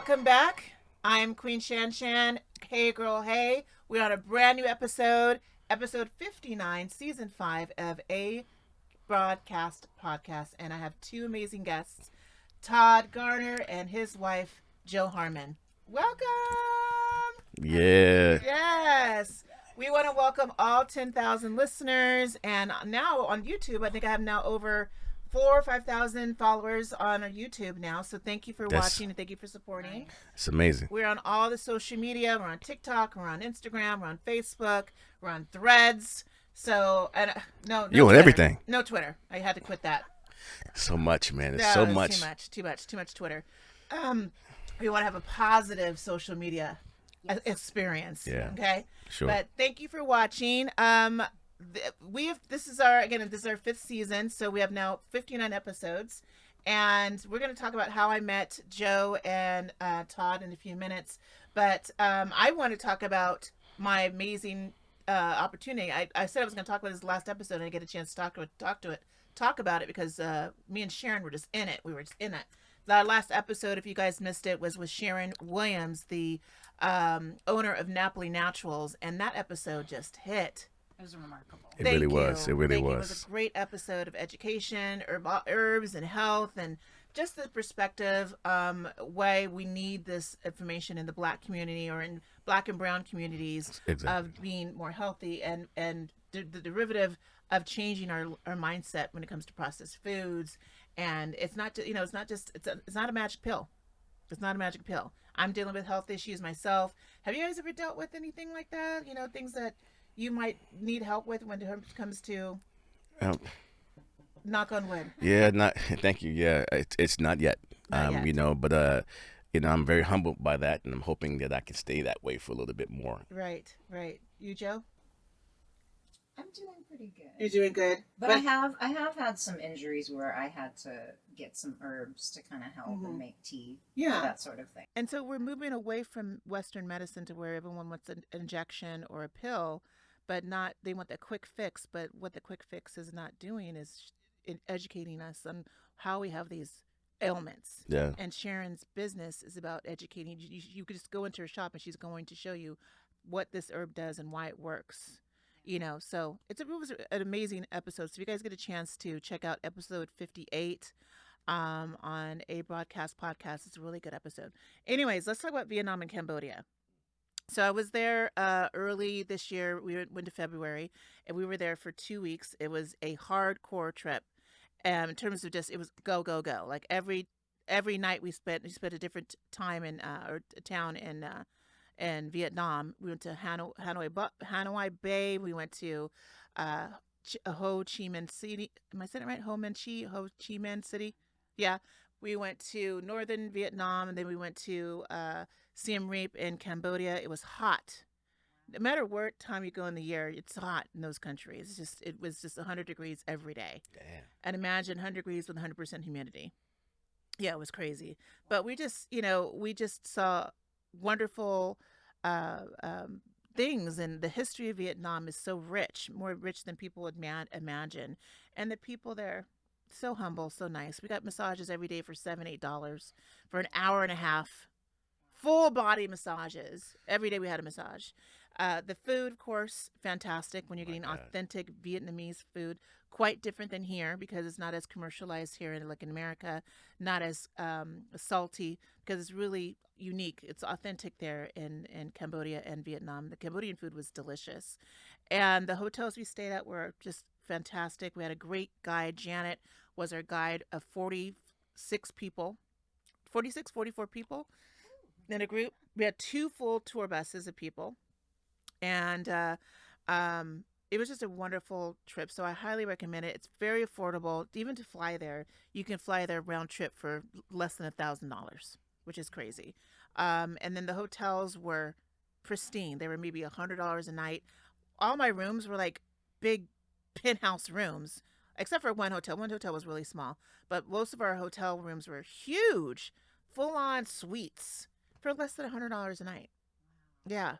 Welcome back. I'm Queen Shan Shan. Hey girl, hey. We're on a brand new episode 59, season 5 of A Broadcast Podcast. And I have two amazing guests, Todd Garner and his wife, Joe Harmon. Welcome. Yeah. Yes. We want to welcome all 10,000 listeners. And now on YouTube, I think I have now over 4,000 or 5,000 followers on our YouTube now. So thank you for watching and thank you for supporting. It's amazing. We're on all the social media. We're on TikTok. We're on Instagram. We're on Facebook. We're on Threads. So, and no you on Twitter. Everything. No Twitter. I had to quit that. So much, man. It's so much. Too much Twitter. We want to have a positive social media experience. Yeah. Okay. Sure. But thank you for watching. This is our 5th season, so we have now 59 episodes, and we're going to talk about how I met Joe and Todd in a few minutes. But I want to talk about my amazing opportunity. I said I was going to talk about this last episode, and I get a chance to talk about it because me and Sharon were just in it. We were just in it. The last episode, if you guys missed it, was with Sharon Williams, the owner of Napoli Naturals, and that episode just hit. It was remarkable. It really was. It really was. It was a great episode of education, herbs and health, and just the perspective why we need this information in the Black community or in Black and Brown communities of being more healthy and the derivative of changing our mindset when it comes to processed foods. And it's not it's not a magic pill. It's not a magic pill. I'm dealing with health issues myself. Have you guys ever dealt with anything like that? Things that you might need help with when it comes to knock on wood. Yeah, thank you. Yeah, it's not yet. Not yet. But I'm very humbled by that, and I'm hoping that I can stay that way for a little bit more. Right. You, Joe? I'm doing pretty good. You're doing good. But I have had some injuries where I had to get some herbs to kind of help and make tea. Yeah. That sort of thing. And so we're moving away from Western medicine to where everyone wants an injection or a pill, but they want the quick fix. But what the quick fix is not doing is educating us on how we have these ailments. Yeah. And Sharon's business is about educating. You could just go into her shop and she's going to show you what this herb does and why it works. So it was an amazing episode. So if you guys get a chance to check out episode 58 on A Broadcast Podcast, it's a really good episode. Anyways, let's talk about Vietnam and Cambodia. So I was there early this year. We went to February, and we were there for 2 weeks. It was a hardcore trip. In terms of it was go, go, go. Like every night we spent a different time in or a town in Vietnam. We went to Hanoi Bay. We went to Ho Chi Minh City. Am I saying it right? Ho Chi Minh City. Yeah. We went to northern Vietnam, and then we went to Siem Reap in Cambodia. It was hot. No matter what time you go in the year, it's hot in those countries. It was just 100 degrees every day. Damn. And imagine 100 degrees with 100% humidity. Yeah, it was crazy. But we just saw wonderful things, and the history of Vietnam is so rich, more rich than people would imagine. And the people there, so humble, so nice. We got massages every day for $7-8 for an hour and a half, full body massages. Every day we had a massage. The food, of course, fantastic when you're getting authentic Vietnamese food. Quite different than here because it's not as commercialized here in America, not as salty because it's really unique. It's authentic there in Cambodia and Vietnam. The Cambodian food was delicious. And the hotels we stayed at were just fantastic. We had a great guide. Janet was our guide of 44 people in a group. We had 2 full tour buses of people. And it was just a wonderful trip. So I highly recommend it. It's very affordable. Even to fly there, you can fly there round trip for less than $1,000, which is crazy. And then the hotels were pristine. They were maybe $100 a night. All my rooms were like big penthouse rooms, except for one hotel. One hotel was really small, but most of our hotel rooms were huge, full-on suites for less than $100 a night. Yeah.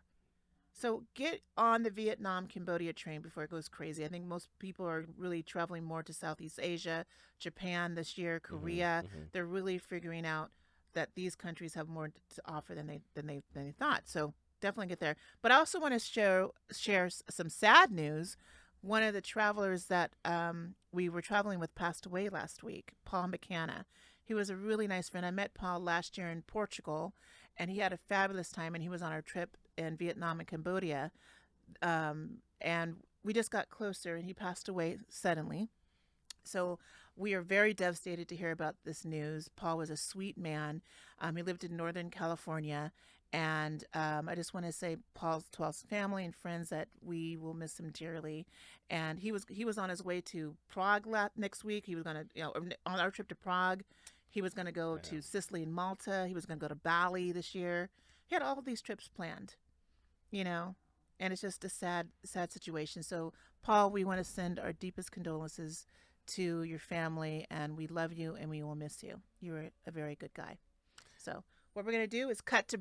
So get on the Vietnam-Cambodia train before it goes crazy. I think most people are really traveling more to Southeast Asia, Japan this year, Korea. They're really figuring out that these countries have more to offer than they thought. So definitely get there. But I also want to share some sad news. One of the travelers that we were traveling with passed away last week, Paul McCanna. He was a really nice friend. I met Paul last year in Portugal, and he had a fabulous time, and he was on our trip in Vietnam and Cambodia. And we just got closer, and he passed away suddenly. So we are very devastated to hear about this news. Paul was a sweet man. He lived in Northern California. And I just want to say to Paul's family and friends that we will miss him dearly. And he was on his way to Prague next week. He was going to, on our trip to Prague, he was going to go to Sicily and Malta. He was going to go to Bali this year. He had all of these trips planned, and it's just a sad situation. So, Paul, we want to send our deepest condolences to your family, and we love you, and we will miss you. You're a very good guy. So what we're going to do is cut to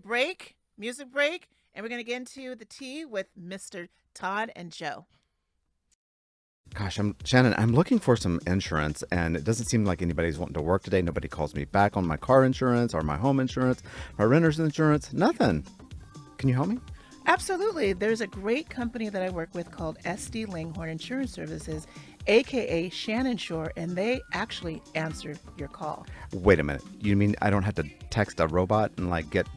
music break, and we're going to get into the tea with Mr. Todd and Joe. Gosh, Shannon, I'm looking for some insurance, and it doesn't seem like anybody's wanting to work today. Nobody calls me back on my car insurance or my home insurance, my renter's insurance, nothing. Can you help me? Absolutely. There's a great company that I work with called SD Langhorne Insurance Services, aka Shannon Shore, and they actually answer your call. Wait a minute. You mean I don't have to text a robot and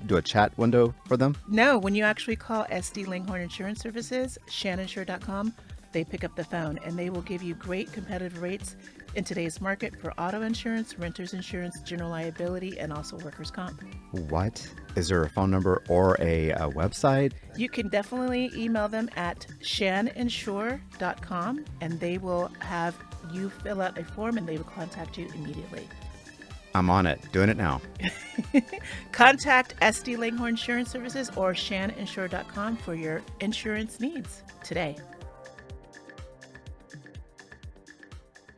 do a chat window for them? No, when you actually call SD Langhorne Insurance Services, shannonshore.com, they pick up the phone and they will give you great competitive rates in today's market for auto insurance, renter's insurance, general liability, and also workers' comp. What? Is there a phone number or a website? You can definitely email them at shannonshore.com, and they will have you fill out a form and they will contact you immediately. I'm on it. Doing it now. Contact SD Langhorne Insurance Services or shannonshore.com for your insurance needs today.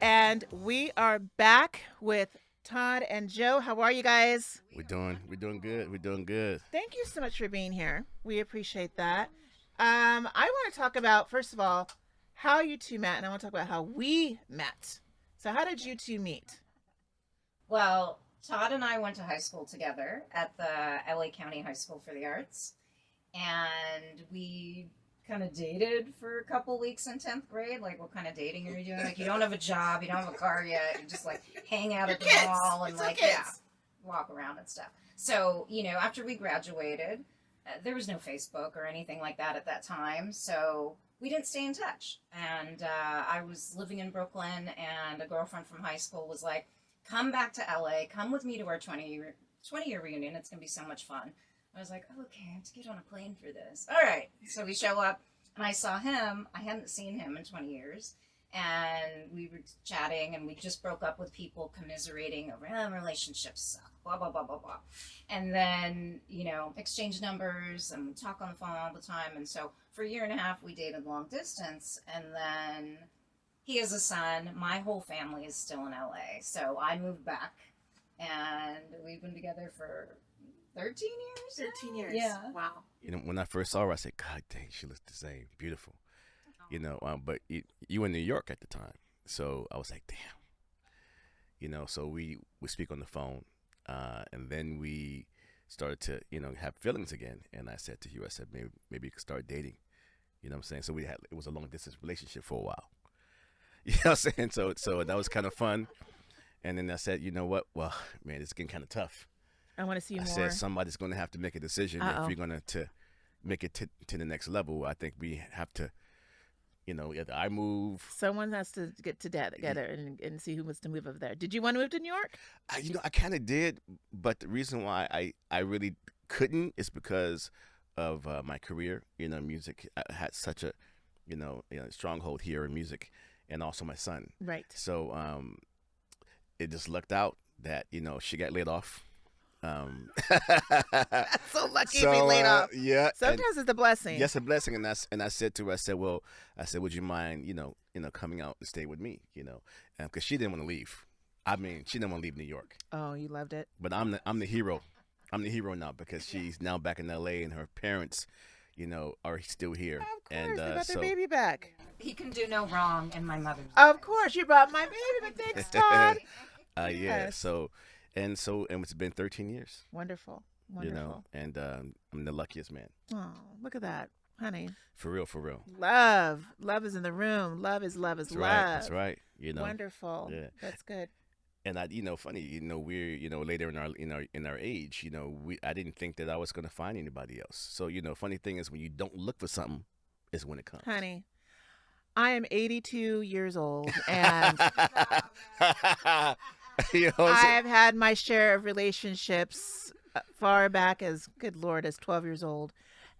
And we are back with Todd and Joe. How are you guys? We're doing good. We're doing good. Thank you so much for being here. We appreciate that. I want to talk about, first of all, how you two met, and I want to talk about how we met. So how did you two meet? Well, Todd and I went to high school together at the LA County High School for the Arts, and we kind of dated for a couple weeks in 10th grade. Like, what kind of dating are you doing? Like, you don't have a job, you don't have a car yet, you just hang out at the mall and walk around and stuff. So, after we graduated, there was no Facebook or anything like that at that time, so we didn't stay in touch. And I was living in Brooklyn, and a girlfriend from high school was like, come back to LA, come with me to our 20-year reunion, it's gonna be so much fun. I was like, oh, okay, I have to get on a plane for this. All right. So we show up, and I saw him. I hadn't seen him in 20 years. And we were chatting, and we just broke up with people commiserating over, relationships suck, blah, blah, blah, blah, blah. And then, exchange numbers, and we talk on the phone all the time. And so for a year and a half, we dated long distance. And then he has a son. My whole family is still in LA. So I moved back, and we've been together for 13 years? 13 years. Yeah. Wow. When I first saw her, I said, God dang, she looks the same. Beautiful. But you were in New York at the time. So I was like, damn. So we speak on the phone. And then we started to, have feelings again. And I said to you, maybe we could start dating. You know what I'm saying? So it was a long distance relationship for a while. You know what I'm saying? So that was kind of fun. And then I said, you know what? Well, man, it's getting kind of tough. I want to see more. I said somebody's going to have to make a decision if you're going to make it to the next level. I think we have to, either I move. Someone has to get together and see who wants to move over there. Did you want to move to New York? I kind of did, but the reason why I really couldn't is because of my career. Music. I had such a, stronghold here in music, and also my son. Right. So it just lucked out that she got laid off. That's so lucky to be laid off. Yeah. Sometimes it's a blessing. Yes, a blessing. And I said to her, I said, would you mind, coming out and stay with me, because she didn't want to leave. I mean, she didn't want to leave New York. Oh, you loved it. But I'm the hero. I'm the hero now because she's now back in LA and her parents, are still here. Of course, and they got their baby back. He can do no wrong in my mother's. Of course, you brought my baby, but thanks, Todd. Yeah. So And it's been 13 years. Wonderful. You know, and I'm the luckiest man. Oh, look at that, honey. For real, for real. Love is in the room. Love is love. That's right. That's right. You know. Wonderful. Yeah. That's good. And funny, we're, later in our age, I didn't think that I was gonna find anybody else. So, funny thing is when you don't look for something, is when it comes. Honey, I am 82 years old, and I have had my share of relationships far back as, good Lord, as 12 years old.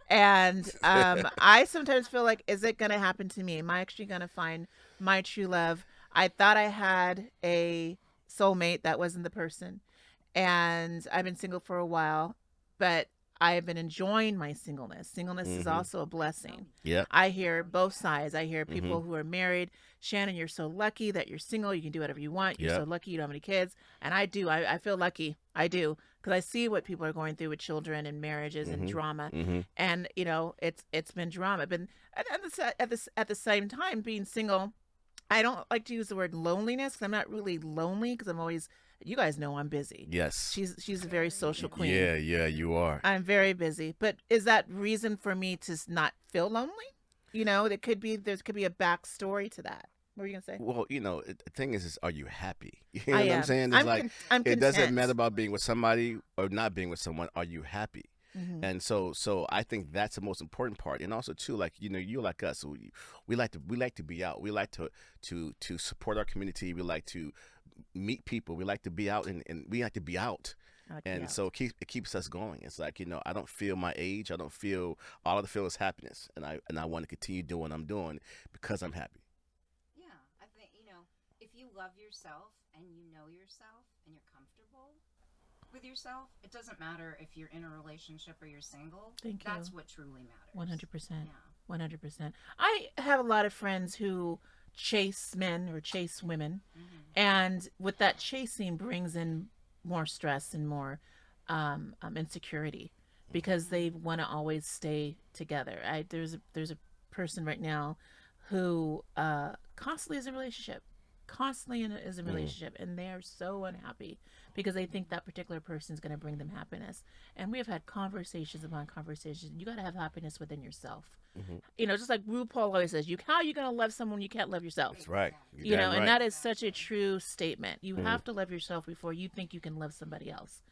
And I sometimes feel like, is it going to happen to me? Am I actually going to find my true love? I thought I had a soulmate. That wasn't the person. And I've been single for a while, but I've been enjoying my singleness. Singleness is also a blessing. Yeah. I hear both sides. I hear people who are married. Shannon, you're so lucky that you're single. You can do whatever you want. You're so lucky you don't have any kids. And I do. I feel lucky. I do. Because I see what people are going through with children and marriages and drama. And, it's been drama. But at the same time, being single, I don't like to use the word loneliness because I'm not really lonely because I'm always... You guys know I'm busy. Yes. She's a very social queen. Yeah, you are. I'm very busy. But is that reason for me to not feel lonely? There could be a backstory to that. What were you gonna say? Well, the thing is are you happy? You know I what am. I'm saying? It's I'm it doesn't content. matter about being with somebody or not being with someone. Are you happy? And so I think that's the most important part. And also too, you're like us. We like to be out. We like to support our community. We like to meet people. We like to be out and we like to be out. So it keeps us going. It's like, I don't feel my age. I don't feel, all I feel is happiness. And I want to continue doing what I'm doing because I'm happy. Yeah. I think, if you love yourself and you know yourself and you're comfortable with yourself, it doesn't matter if you're in a relationship or you're single. Thank you. That's what truly matters. 100%. Yeah. 100%. I have a lot of friends who chase men or chase women, and with that chasing brings in more stress and more insecurity because they want to always stay together. There's a person right now who constantly is in a relationship, and they are so unhappy because they think that particular person is going to bring them happiness. And we have had conversations upon conversations. You got to have happiness within yourself. Just like RuPaul always says, how are you going to love someone you can't love yourself? That's right. And that is such a true statement. You have to love yourself before you think you can love somebody else.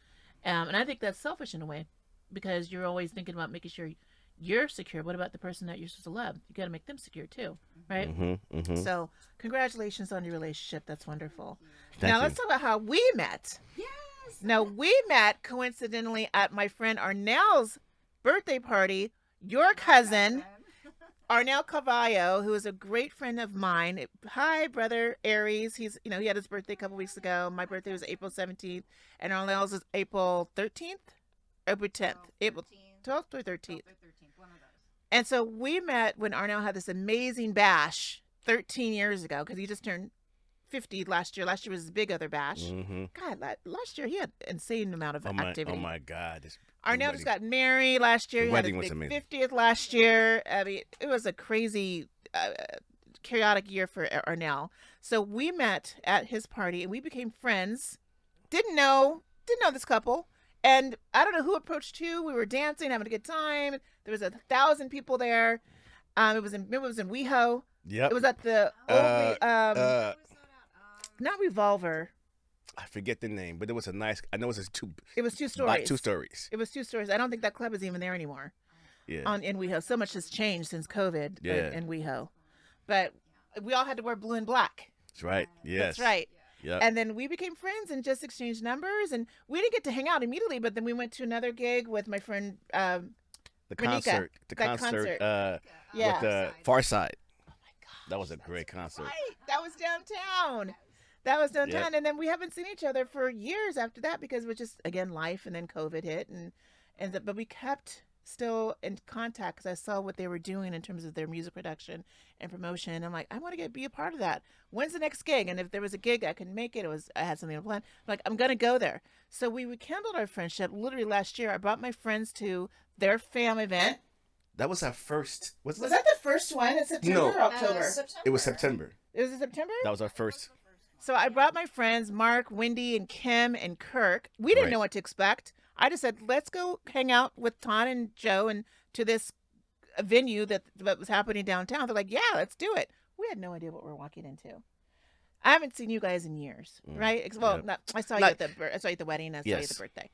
And I think that's selfish in a way because you're always thinking about making sure you're secure. What about the person that you're supposed to love? You got to make them secure too, right? So congratulations on your relationship. That's wonderful. Thank you. Let's talk about how we met. Yes. Now, we met coincidentally at my friend Arnell's birthday party. Your cousin, Arnell Cavallo, who is a great friend of mine. Hi, brother Aries. He had his birthday a couple weeks ago. My birthday was April 17th, and Arnell's is April 13th, April 10th, April 12th or 13th. One of those. And so we met when Arnell had this amazing bash 13 years ago because he just turned 50 last year. Last year was his big other bash. God, last year he had an insane amount of activity. Oh my God. Arnell just got married last year. He had his big 50th last year. I mean, it was a crazy, chaotic year for Arnell. So we met at his party and we became friends. Didn't know this couple. And I don't know who approached who. We were dancing, having a good time. There was 1,000 people there. It was in WeHo. Yep. It was at the old, not Revolver. I forget the name, but it was I know it was two. It was 2 stories. 2 stories. It was 2 stories. I don't think that club is even there anymore. Yeah. In WeHo, so much has changed since COVID. Yeah. In WeHo, but we all had to wear blue and black. That's right. Yes. That's right. Yeah. And then we became friends and just exchanged numbers. And we didn't get to hang out immediately, but then we went to another gig with my friend. The concert. The concert. Yeah. With Far Side. Oh my God. That was a great concert. Right. That was downtown. Yep. And then we haven't seen each other for years after that because it was just, again, life, and then COVID hit, but we kept still in contact because I saw what they were doing in terms of their music production and promotion. I'm like, I want to be a part of that. When's the next gig? And if there was a gig I could make it, I had something to plan. I'm like, I'm gonna go there. So we rekindled our friendship literally last year. I brought my friends to their fam event. That was our first. Was that the first one in September or October? September. It was September. It was in September? That was our first. So I brought my friends Mark, Wendy, and Kim and Kirk. We didn't Right. know what to expect. I just said, let's go hang out with Todd and Joe and to this venue that was happening downtown. They're like, yeah, let's do it. We had no idea what we were walking into. I haven't seen you guys in years, right? Well, Yep. not, I saw you Not- at the I saw you at the wedding. I saw you at the Yes. birthday.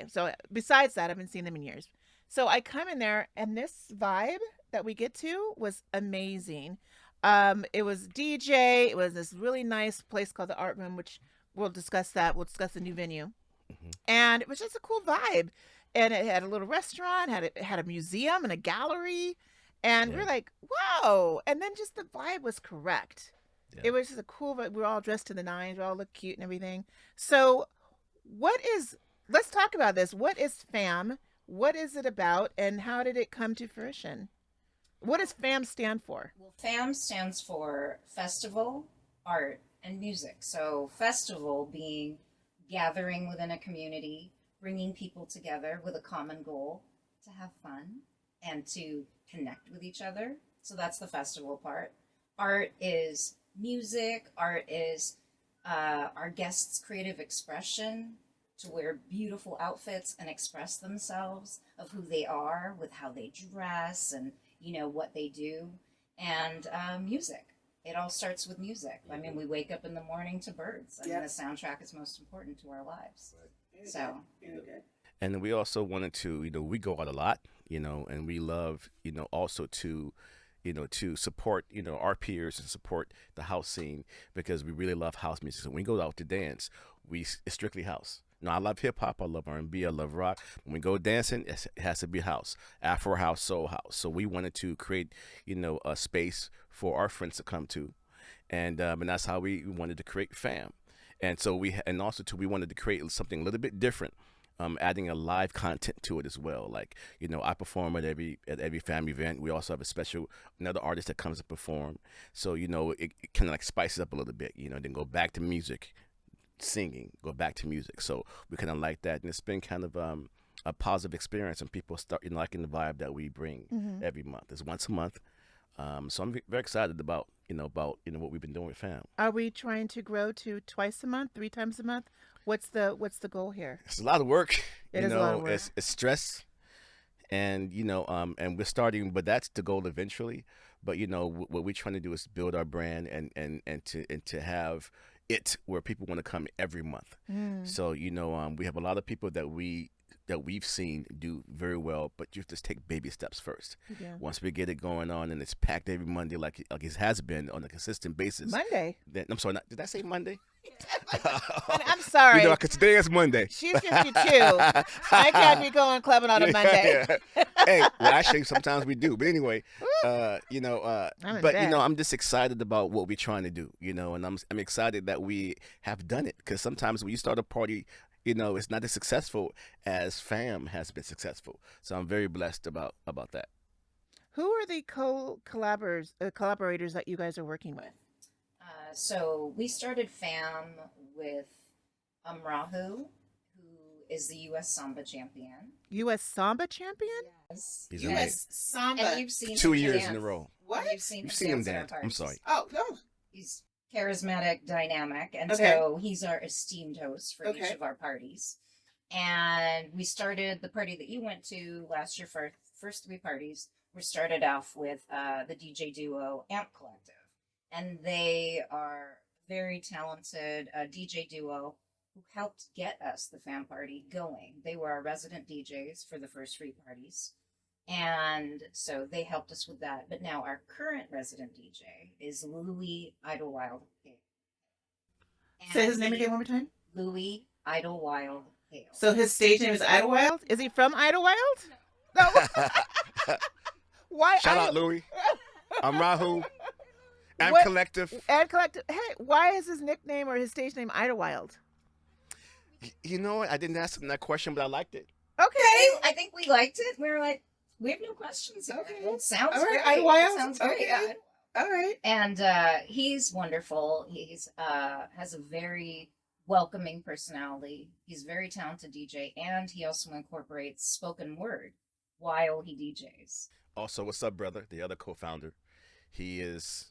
So besides that, I haven't seen them in years. So I come in there, and this vibe that we get to was amazing. It was DJ. It was this really nice place called the Art Room, which we'll discuss that. We'll discuss the new venue, Mhm. and it was just a cool vibe. And it had a little restaurant, it had a museum and a gallery, and we Yeah. we're like, whoa! And then just the vibe was correct. Yeah. It was just a cool vibe. We were all dressed to the nines. We all looked cute and everything. So, what is? Let's talk about this. What is FAM? What is it about, and how did it come to fruition? What does FAM stand for? Well, FAM stands for Festival, Art, and Music. So, festival being gathering within a community, bringing people together with a common goal to have fun and to connect with each other. So, that's the festival part. Art is music, art is our guests' creative expression to wear beautiful outfits and express themselves of who they are with how they dress and what they do, and music. It all starts with music. I mean, we wake up in the morning to birds. I mean, Yep. the soundtrack is most important to our lives. So, And we also wanted to, we go out a lot, and we love, also to, to support, our peers and support the house scene because we really love house music. So when we go out to dance, it's strictly house. No, I love hip hop, I love R&B, I love rock. When we go dancing, it has to be house, Afro house, soul house. So we wanted to create, a space for our friends to come to, and that's how we wanted to create FAM. And so we wanted to create something a little bit different, adding a live content to it as well. Like I perform at every FAM event. We also have another artist that comes to perform. So it kind of like spices up a little bit. Then go back to music, singing, go back to music. So we kind of like that, and it's been kind of a positive experience, and people start liking the vibe that we bring every month. It's once a month. So I'm very excited about what we've been doing with FAM. Are we trying to grow to twice a month, 3 times a month? What's the goal here? It's a lot of work. It is a lot of work. It's stress, and and we're starting, but that's the goal eventually. But what we're trying to do is build our brand and to have it where people want to come every month. So we have a lot of people that we've seen do very well, but you have to take baby steps first. Yeah. Once we get it going on and it's packed every Monday like it has been on a consistent basis. Monday. Then, I'm sorry, did I say Monday? I'm sorry. Because today is Monday. She's 52. I can't be going clubbing on a Monday. Yeah. Hey, well, actually, sometimes we do. But anyway, I'm in but bed. I'm just excited about what we're trying to do, and I'm excited that we have done it, because sometimes when you start a party, it's not as successful as FAM has been successful. So I'm very blessed about that. Who are the collaborators that you guys are working with? so we started FAM with Rahu, who is the U.S. Samba champion. U.S. Samba champion? Yes. He's Yes. amazing. Samba. And you've seen 2 him years dance. in a row. What? You've seen You've seen him at our dance. I'm parties. sorry. Oh, no. He's charismatic, dynamic, and Okay. so he's our esteemed host for each Okay. of our parties. And we started the party that you went to last year for our first 3 parties. We started off with the DJ duo Amp Collective, and they are very talented DJ duo who helped get us the fan party going. They were our resident DJs for the first 3 parties. And so they helped us with that. But now our current resident DJ is Louis Idlewild Hale. Say his name again one more time. Louis Idlewild Hale. So his stage name is Idlewild? Is he from Idlewild? No. Why? Shout out, Louis. I'm Rahu. I'm What- Collective. Ed Collective. Hey, why is his nickname or his stage name Idlewild? You know what? I didn't ask him that question, but I liked it. Okay. I think we liked it. We were like, we have no questions here. Okay. It sounds All right, great. Idlewild. It sounds great. Okay. All right. And he's wonderful. He's has a very welcoming personality. He's a very talented DJ, and he also incorporates spoken word while he DJs. Also, what's up, brother? The other co-founder. He is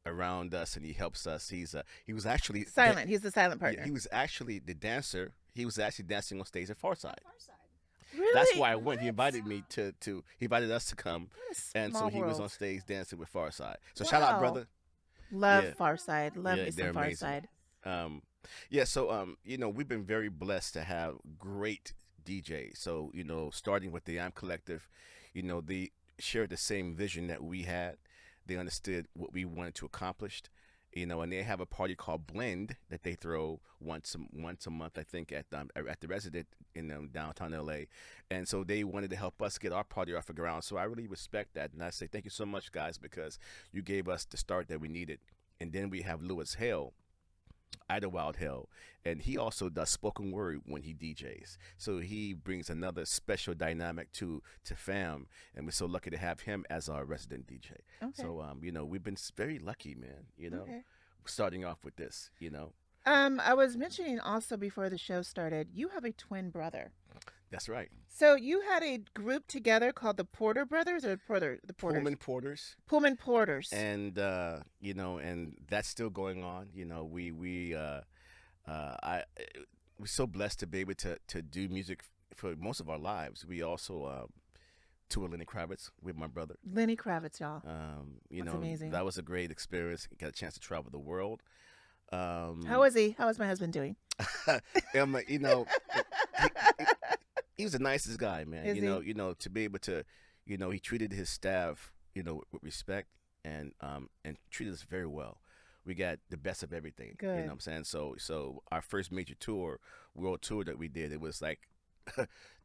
around us, and he helps us. He was actually Silent. He's the silent yeah, partner. he was actually the dancer. He was actually dancing on stage at Farside. Really? That's why I went. He invited me to he invited us to come, What a and so small he was on world. stage dancing with Farside. So shout out, Wow. brother. Love Yeah. Farside. Love Yeah, me they're some amazing. Farside. Yeah, so you know, we've been very blessed to have great DJs. So, you know, starting with the I'm Collective, you know, they shared the same vision that we had. They understood what we wanted to accomplish. You know, and they have a party called Blend that they throw once a month, I think, at the Resident in downtown LA, and so they wanted to help us get our party off the ground. So I really respect that, and I say thank you so much, guys, because you gave us the start that we needed. And then we have Lewis Hale, Idlewild Hell, and he also does spoken word when he DJs. So he brings another special dynamic to Fam, and we're so lucky to have him as our resident DJ. Okay. So you know, we've been very lucky, man. You know, Okay. starting off with this. You know, I was mentioning also before the show started, you have a twin brother. that's right. So you had a group together called the Porter Brothers, or the Porters? Pullman Porters. Pullman Porters. And you know, and that's still going on. You know, I we're so blessed to be able to do music for most of our lives. We also tour Lenny Kravitz with my brother. Lenny Kravitz, y'all. You That's know, amazing. that was a great experience. Got a chance to travel the world. How is he? How is my husband doing? You know, he was the nicest guy, man. Is You know, to be able to, you know, he treated his staff, you know, with respect and treated us very well. We got the best of everything. You know Good. what I'm saying? So our first major tour, world tour that we did, it was like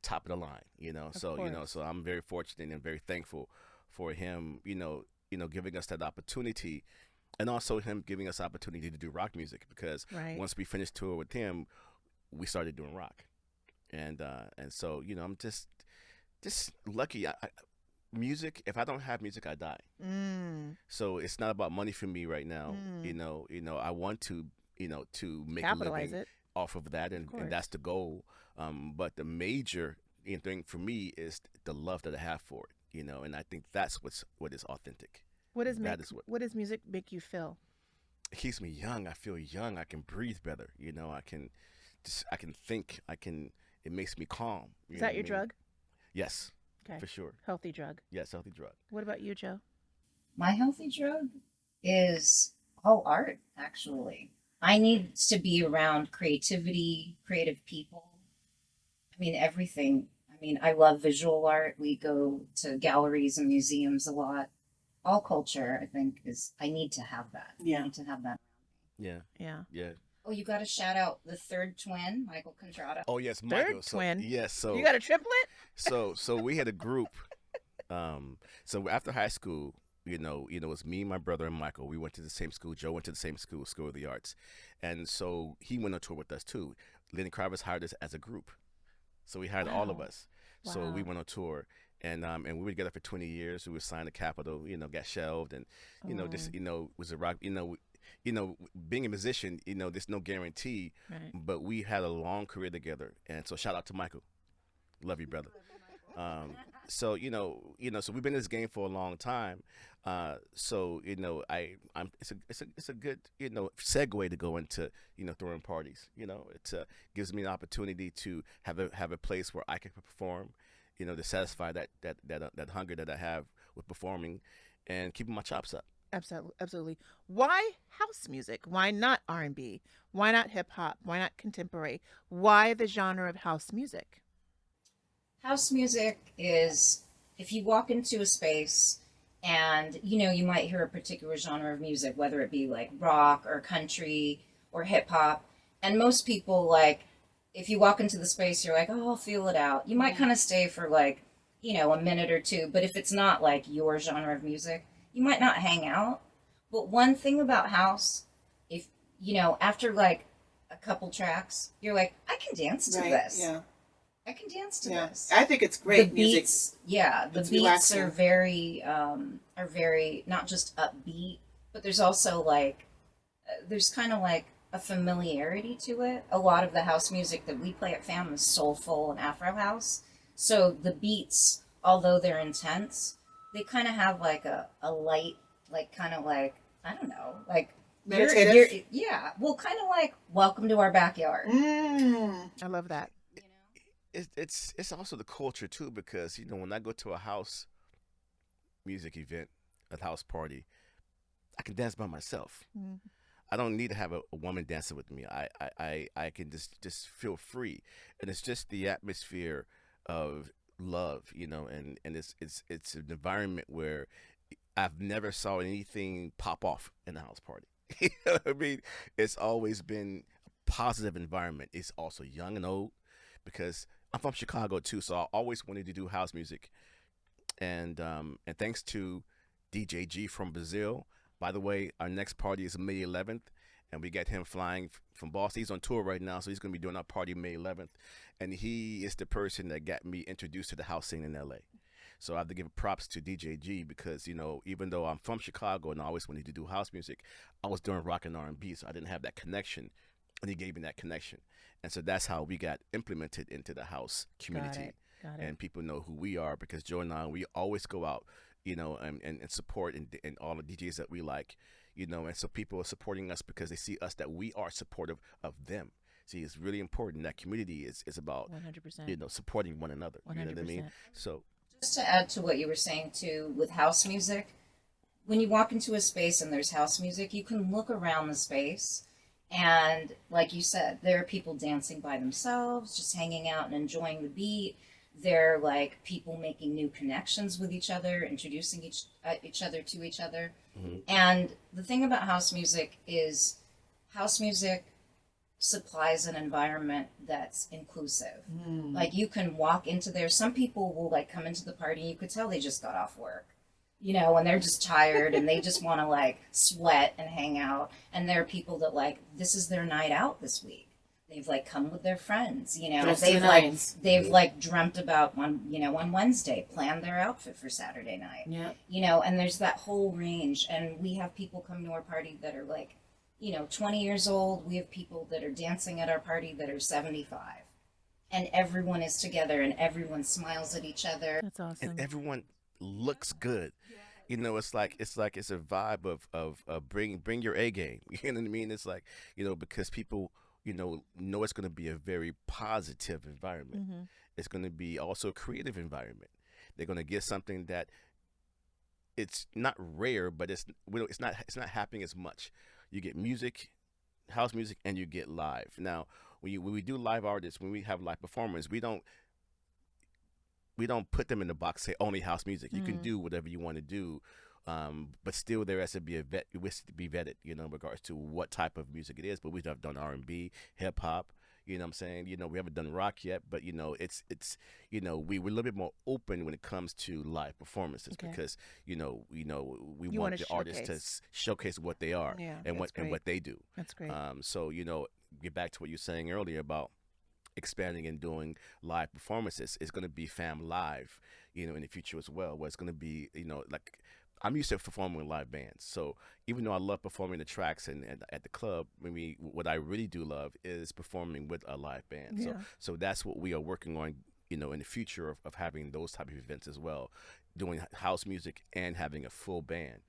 top of the line, you know. Of So, you know, course. so I'm very fortunate and very thankful for him, you know, giving us that opportunity, and also him giving us opportunity to do rock music, because Right. once we finished tour with him, we started doing rock. And so, you know, I'm just lucky. Music, if I don't have music, I die. Mm. So it's not about money for me right now. Mm. You know, I want to, you know, to make a Capitalize living it. off of that, and course. that's the goal. But the major thing for me is the love that I have for it, you know, and I think that's what is authentic. What does That is what does music make you feel? It keeps me young. I feel young. I can breathe better. You know, I can think. It makes me calm. You Is know that what your I mean? drug? Yes, Okay. for sure. Healthy drug. Yes, healthy drug. What about you, Joe? My healthy drug is all art, actually. I need to be around creativity, creative people. I mean, everything. I mean, I love visual art. We go to galleries and museums a lot. All culture, I think, I need to have that. I Yeah. need to have that. Yeah, Yeah. yeah. Oh, you got to shout out the third twin, Michael Contrada. Oh yes, Third Michael. So, twin? yes. So You got a triplet? so we had a group. So after high school, you know, it was me, my brother, and Michael. We went to the same school. Joe went to the same school, School of the Arts, and so he went on tour with us too. Lenny Kravitz hired us as a group, so we hired all of Wow. us. So we Wow. went on tour, and we were together for 20 years. We were signed to Capitol, you know, got shelved, and you know, just Oh. you know, was a rock, you know, being a musician, you know, there's no guarantee, Right. but we had a long career together, and so shout out to Michael, love you, brother. So so we've been in this game for a long time. So you know, it's a good segue to go into throwing parties. You know, it gives me an opportunity to have a place where I can perform. You know, to satisfy that hunger that I have with performing, and keeping my chops up. Absolutely. Absolutely. Why house music? Why not R&B? Why not hip hop? Why not contemporary? Why the genre of house music? House music is if you walk into a space and you might hear a particular genre of music, whether it be like rock or country or hip hop, and most people, like, if you walk into the space, you're like, oh, I'll feel it out. You might kind of stay for like a minute or two, but if it's not like your genre of music, you might not hang out. But one thing about house, if after like a couple tracks, you're like, I can dance to Right. this. Yeah. I can dance to Yeah. this. I think it's great The music. beats, yeah, the It's beats relaxing. are very not just upbeat, but there's also like there's kind of like a familiarity to it. A lot of the house music that we play at Fam is soulful and Afro house. So the beats, although they're intense, they kind of have like a light, like kind of like I don't know, like Meditative? yeah, well, kind of like welcome to our backyard. I love that. You know? It's also the culture too, because when I go to a house music event, a house party, I can dance by myself. Mm. I don't need to have a woman dancing with me. I can just feel free, and it's just the atmosphere of love, and it's an environment where I've never saw anything pop off in a house party. You know what I mean? It's always been a positive environment. It's also young and old, because I'm from Chicago too, so I always wanted to do house music, and thanks to DJ G from Brazil. By the way, our next party is May 11th, and we got him flying from Boston. He's on tour right now, so he's going to be doing our party May 11th, and he is the person that got me introduced to the house scene in LA. So I have to give props to DJ G, because even though I'm from Chicago and I always wanted to do house music, I was doing rock and R&B, so I didn't have that connection, and he gave me that connection, and so that's how we got implemented into the house community. Got it. And people know who we are, because Joe and I, we always go out, and support and all the DJs that we like, and so people are supporting us because they see us, that we are supportive of them. See, it's really important. That community is about 100%. Supporting one another. 100%. You know what I mean? So Just to add to what you were saying too, with house music, when you walk into a space and there's house music, you can look around the space, and like you said, there are people dancing by themselves, just hanging out and enjoying the beat. They're like people making new connections with each other, introducing each other to each other. mm-hmm. And the thing about house music is, house music supplies an environment that's inclusive. Like, you can walk into there. Some people will like come into the party, you could tell they just got off work, and they're just tired and they just want to like sweat and hang out. And there are people that like, this is their night out this week. They've like come with their friends, Dressed to they've the like nines. like dreamt about on Wednesday, planned their outfit for Saturday night. Yeah. And there's that whole range. And we have people come to our party that are like, 20 years old. We have people that are dancing at our party that are 75. And everyone is together and everyone smiles at each other. That's awesome. and everyone looks good. It's like it's a vibe of bring your A game. You know what I mean? It's like, because people know it's going to be a very positive environment. Mm-hmm. It's going to be also a creative environment. They're going to get something that it's not rare, but it's not happening as much. You get music, house music, and you get live. Now, when we do live artists, when we have live performers, we don't put them in the box, say only house music. You can do whatever you want to do. But still, there has to be vetted, in regards to what type of music it is. But we have done R&B, hip hop. You know what I'm saying? We haven't done rock yet, but it's we're a little bit more open when it comes to live performances, Okay. because we You want wanna the artists to showcase what they are, Yeah, and that's great. what they do. That's great. So get back to what you were saying earlier about expanding and doing live performances. It's going to be Fam Live, in the future as well, where it's going to be, like, I'm used to performing with live bands. So even though I love performing the tracks and at the club, what I really do love is performing with a live band. Yeah. So that's what we are working on, in the future of having those type of events as well, doing house music and having a full band.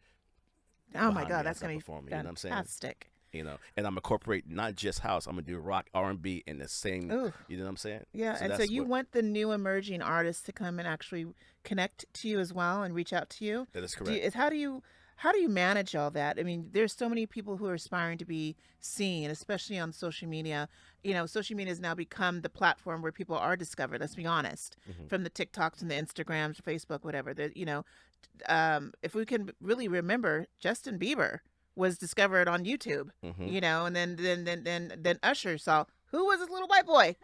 Oh my behind God, me that's as I'm gonna be performing, you know what I'm saying? fantastic. And I'm incorporate not just house. I'm gonna do rock, R&B in the same. Ooh. You know what I'm saying? Yeah, and so that's you what- want the new emerging artists to come and actually connect to you as well and reach out to you. That is correct. How do you manage all that? I mean, there's so many people who are aspiring to be seen, especially on social media. Social media has now become the platform where people are discovered. Let's be honest, from the TikToks and the Instagrams, Facebook, whatever. If we can really remember, Justin Bieber was discovered on YouTube. And then Usher saw who was this little white boy,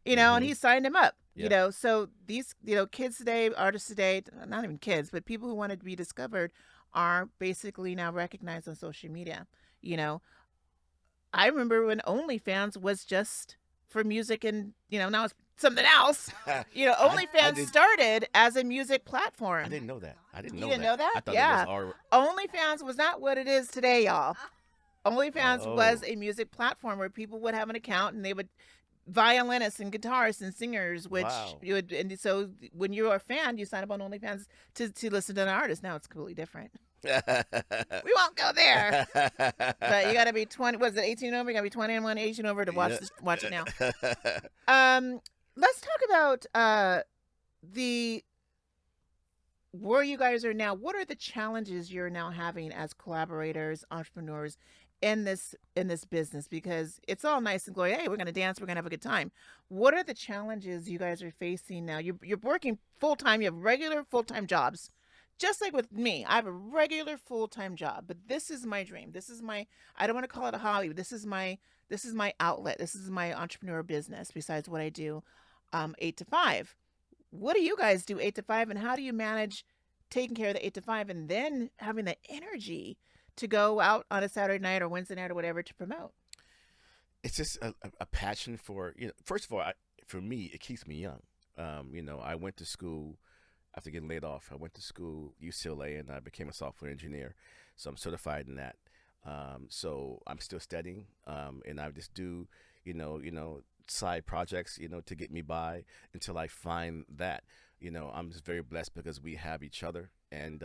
and he signed him up. Yeah. So these kids today, artists today, not even kids, but people who wanted to be discovered are basically now recognized on social media. I remember when OnlyFans was just for music, and now it's something else. OnlyFans started as a music platform. I didn't know that. I didn't You know didn't that. know that? I thought Yeah. it was OnlyFans was not what it is today, y'all. OnlyFans Oh. was a music platform where people would have an account and they would violinists and guitarists and singers, which Wow. you would, and so when you're a fan, you sign up on OnlyFans to listen to an artist. Now it's completely different. We won't go there. But you got to be 20. Was it 18 over? You got to be 21, 18 over to watch this. Watch it now. Let's talk about the where you guys are now. What are the challenges you're now having as collaborators, entrepreneurs in this business? Because it's all nice and glory. Hey, we're gonna dance. We're gonna have a good time. What are the challenges you guys are facing now? You're working full time. You have regular full time jobs. Just like with me, I have a regular full time job, but this is my dream. This is my, I don't want to call it a hobby, but this is my outlet. This is my entrepreneur business besides what I do 8 to 5. What do you guys do 8 to 5, and how do you manage taking care of the 8 to 5 and then having the energy to go out on a Saturday night or Wednesday night or whatever to promote? It's just a passion for, first of all, for me, it keeps me young. I went to school after getting laid off. I went to school, UCLA, and I became a software engineer. So I'm certified in that. So I'm still studying, and I just do, side projects, to get me by until I find that. I'm just very blessed because we have each other, and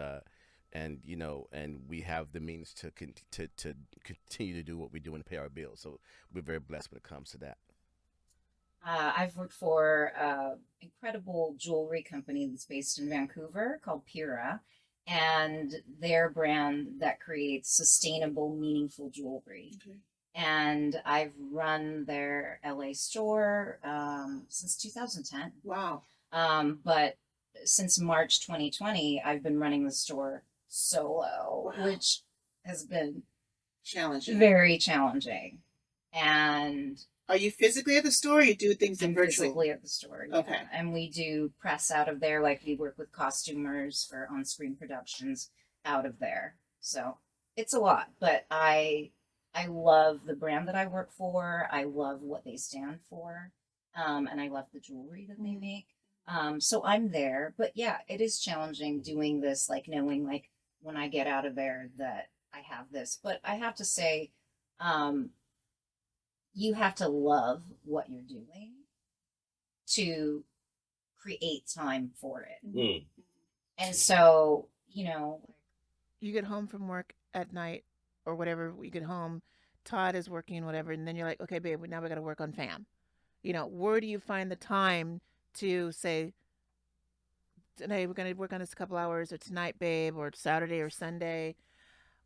we have the means to continue to do what we do and pay our bills. So we're very blessed when it comes to that. I've worked for an incredible jewelry company that's based in Vancouver called Pura, and their brand that creates sustainable, meaningful jewelry. Okay. And I've run their LA store since 2010. Wow. But since March 2020, I've been running the store solo, wow, which has been challenging, very challenging. And are you physically at the store, or you do things in virtual? Physically at the store, yeah. Okay. And we do press out of there, like we work with costumers for on-screen productions out of there. So it's a lot, but I love the brand that I work for. I love what they stand for, and I love the jewelry that they make. So I'm there, but yeah, it is challenging doing this, like knowing like when I get out of there that I have this. But I have to say, you have to love what you're doing to create time for it. Mm. And so, you get home from work at night or whatever, you get home, Todd is working, whatever, and then you're like, okay, babe, now we got to work on Fam. Where do you find the time to say, today we're going to work on this a couple hours, or tonight, babe, or Saturday or Sunday?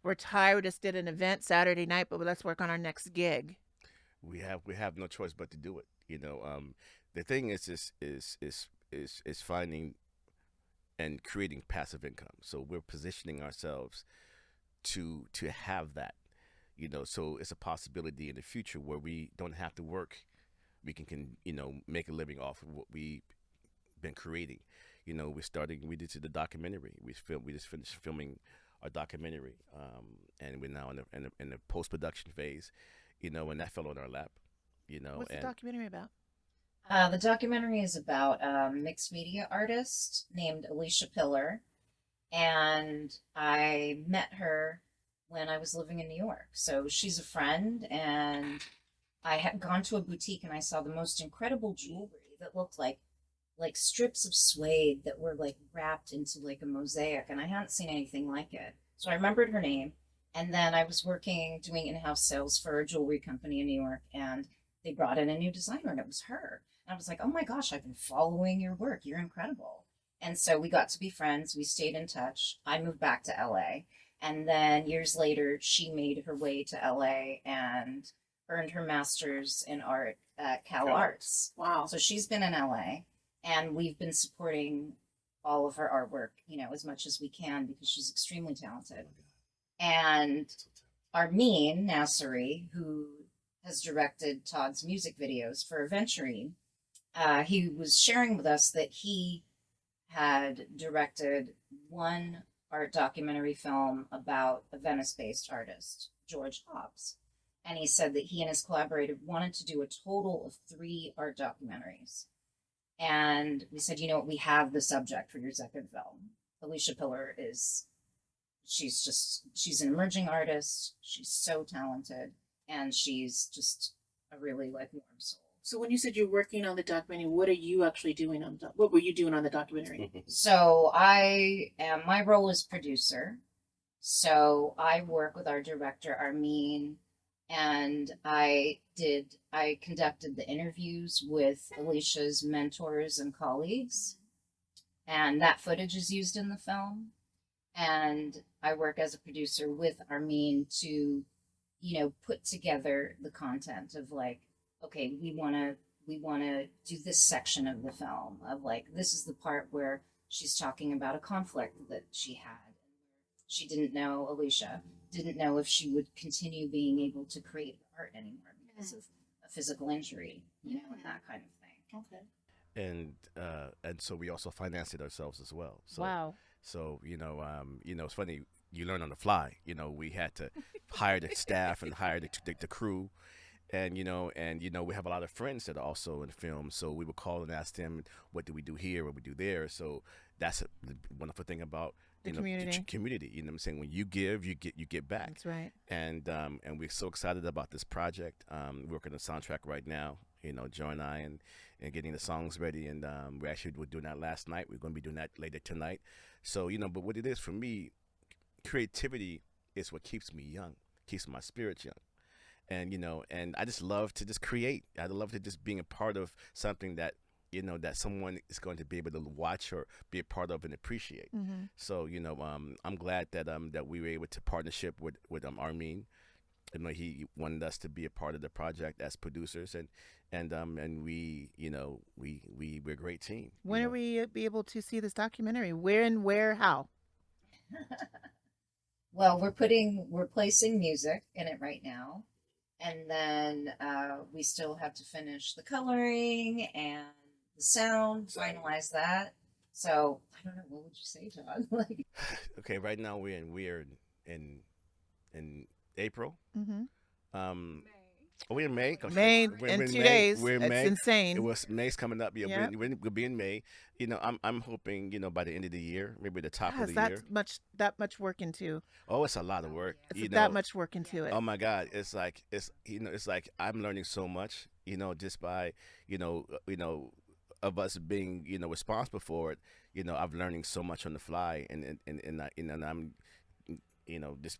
We're tired, we just did an event Saturday night, but let's work on our next gig. We have no choice but to do it. The thing is finding and creating passive income. So we're positioning ourselves to have that. So it's a possibility in the future where we don't have to work. We can make a living off of what we've been creating. We did the documentary. We just finished filming our documentary, and we're now in the post-production phase. And that fell on our lap. What's the documentary about? The documentary is about a mixed media artist named Alicia Pillar, and I met her when I was living in New York. So she's a friend, and I had gone to a boutique and I saw the most incredible jewelry that looked like strips of suede that were like wrapped into like a mosaic, and I hadn't seen anything like it. So I remembered her name. And then I was doing in-house sales for a jewelry company in New York, and they brought in a new designer, and it was her. And I was like, oh my gosh, I've been following your work. You're incredible. And so we got to be friends. We stayed in touch. I moved back to LA. And then years later, she made her way to LA and earned her master's in art at Cal Arts. Wow. So she's been in LA, and we've been supporting all of her artwork, as much as we can, because she's extremely talented. And Armin Nasseri, who has directed Todd's music videos for Aventurine, he was sharing with us that he had directed one art documentary film about a Venice-based artist, George Hobbs. And he said that he and his collaborator wanted to do a total of 3 art documentaries. And we said, we have the subject for your second film. Alicia Pillar she's an emerging artist. She's so talented, and she's just a really warm soul. So when you said you're working on the documentary, what are you actually doing what were you doing on the documentary? So my role is producer. So I work with our director, Armin, and I conducted the interviews with Alicia's mentors and colleagues, and that footage is used in the film. And I work as a producer with Armin to, put together the content of like, okay, we want to do this section of the film of like, this is the part where she's talking about a conflict that she had. She didn't know, Alicia didn't know if she would continue being able to create art anymore because of a physical injury, and that kind of thing. Okay. And so we also financed it ourselves as well. So, Wow. So it's funny. You learn on the fly. We had to hire the staff and hire the crew, and we have a lot of friends that are also in film. So we would call and ask them, what do we do here, what we do there. So that's the wonderful thing about The community. community. You know what I'm saying? When you give, you get back. That's right. And we're so excited about this project. We're working on the soundtrack right now. Joe and I, and getting the songs ready. And we actually were doing that last night. We're going to be doing that later tonight. So but what it is for me, creativity is what keeps me young, keeps my spirits young. And I just love to just create. I love to just being a part of something that that someone is going to be able to watch or be a part of and appreciate. Mm-hmm. So I'm glad that that we were able to partnership with Armin. He wanted us to be a part of the project as producers, and we're a great team. When are we be able to see this documentary? Where and where? How? Well, we're placing music in it right now, and then we still have to finish the coloring and the sound, finalize that. So I don't know. What would you say, Todd? Like, Okay, right now we're in April. Mm-hmm. We're in May. May We're in in 2 May. days. We're in It's May. insane. It was May's coming up. Yeah, Yeah. we'll be in May. I'm hoping by the end of the year, maybe the top Has of the year. that much work into Oh, it's a lot of work. it's that much work into it. Oh my God, it's like it's like I'm learning so much. Just by of us being responsible for it. I'm learning so much on the fly, and I'm just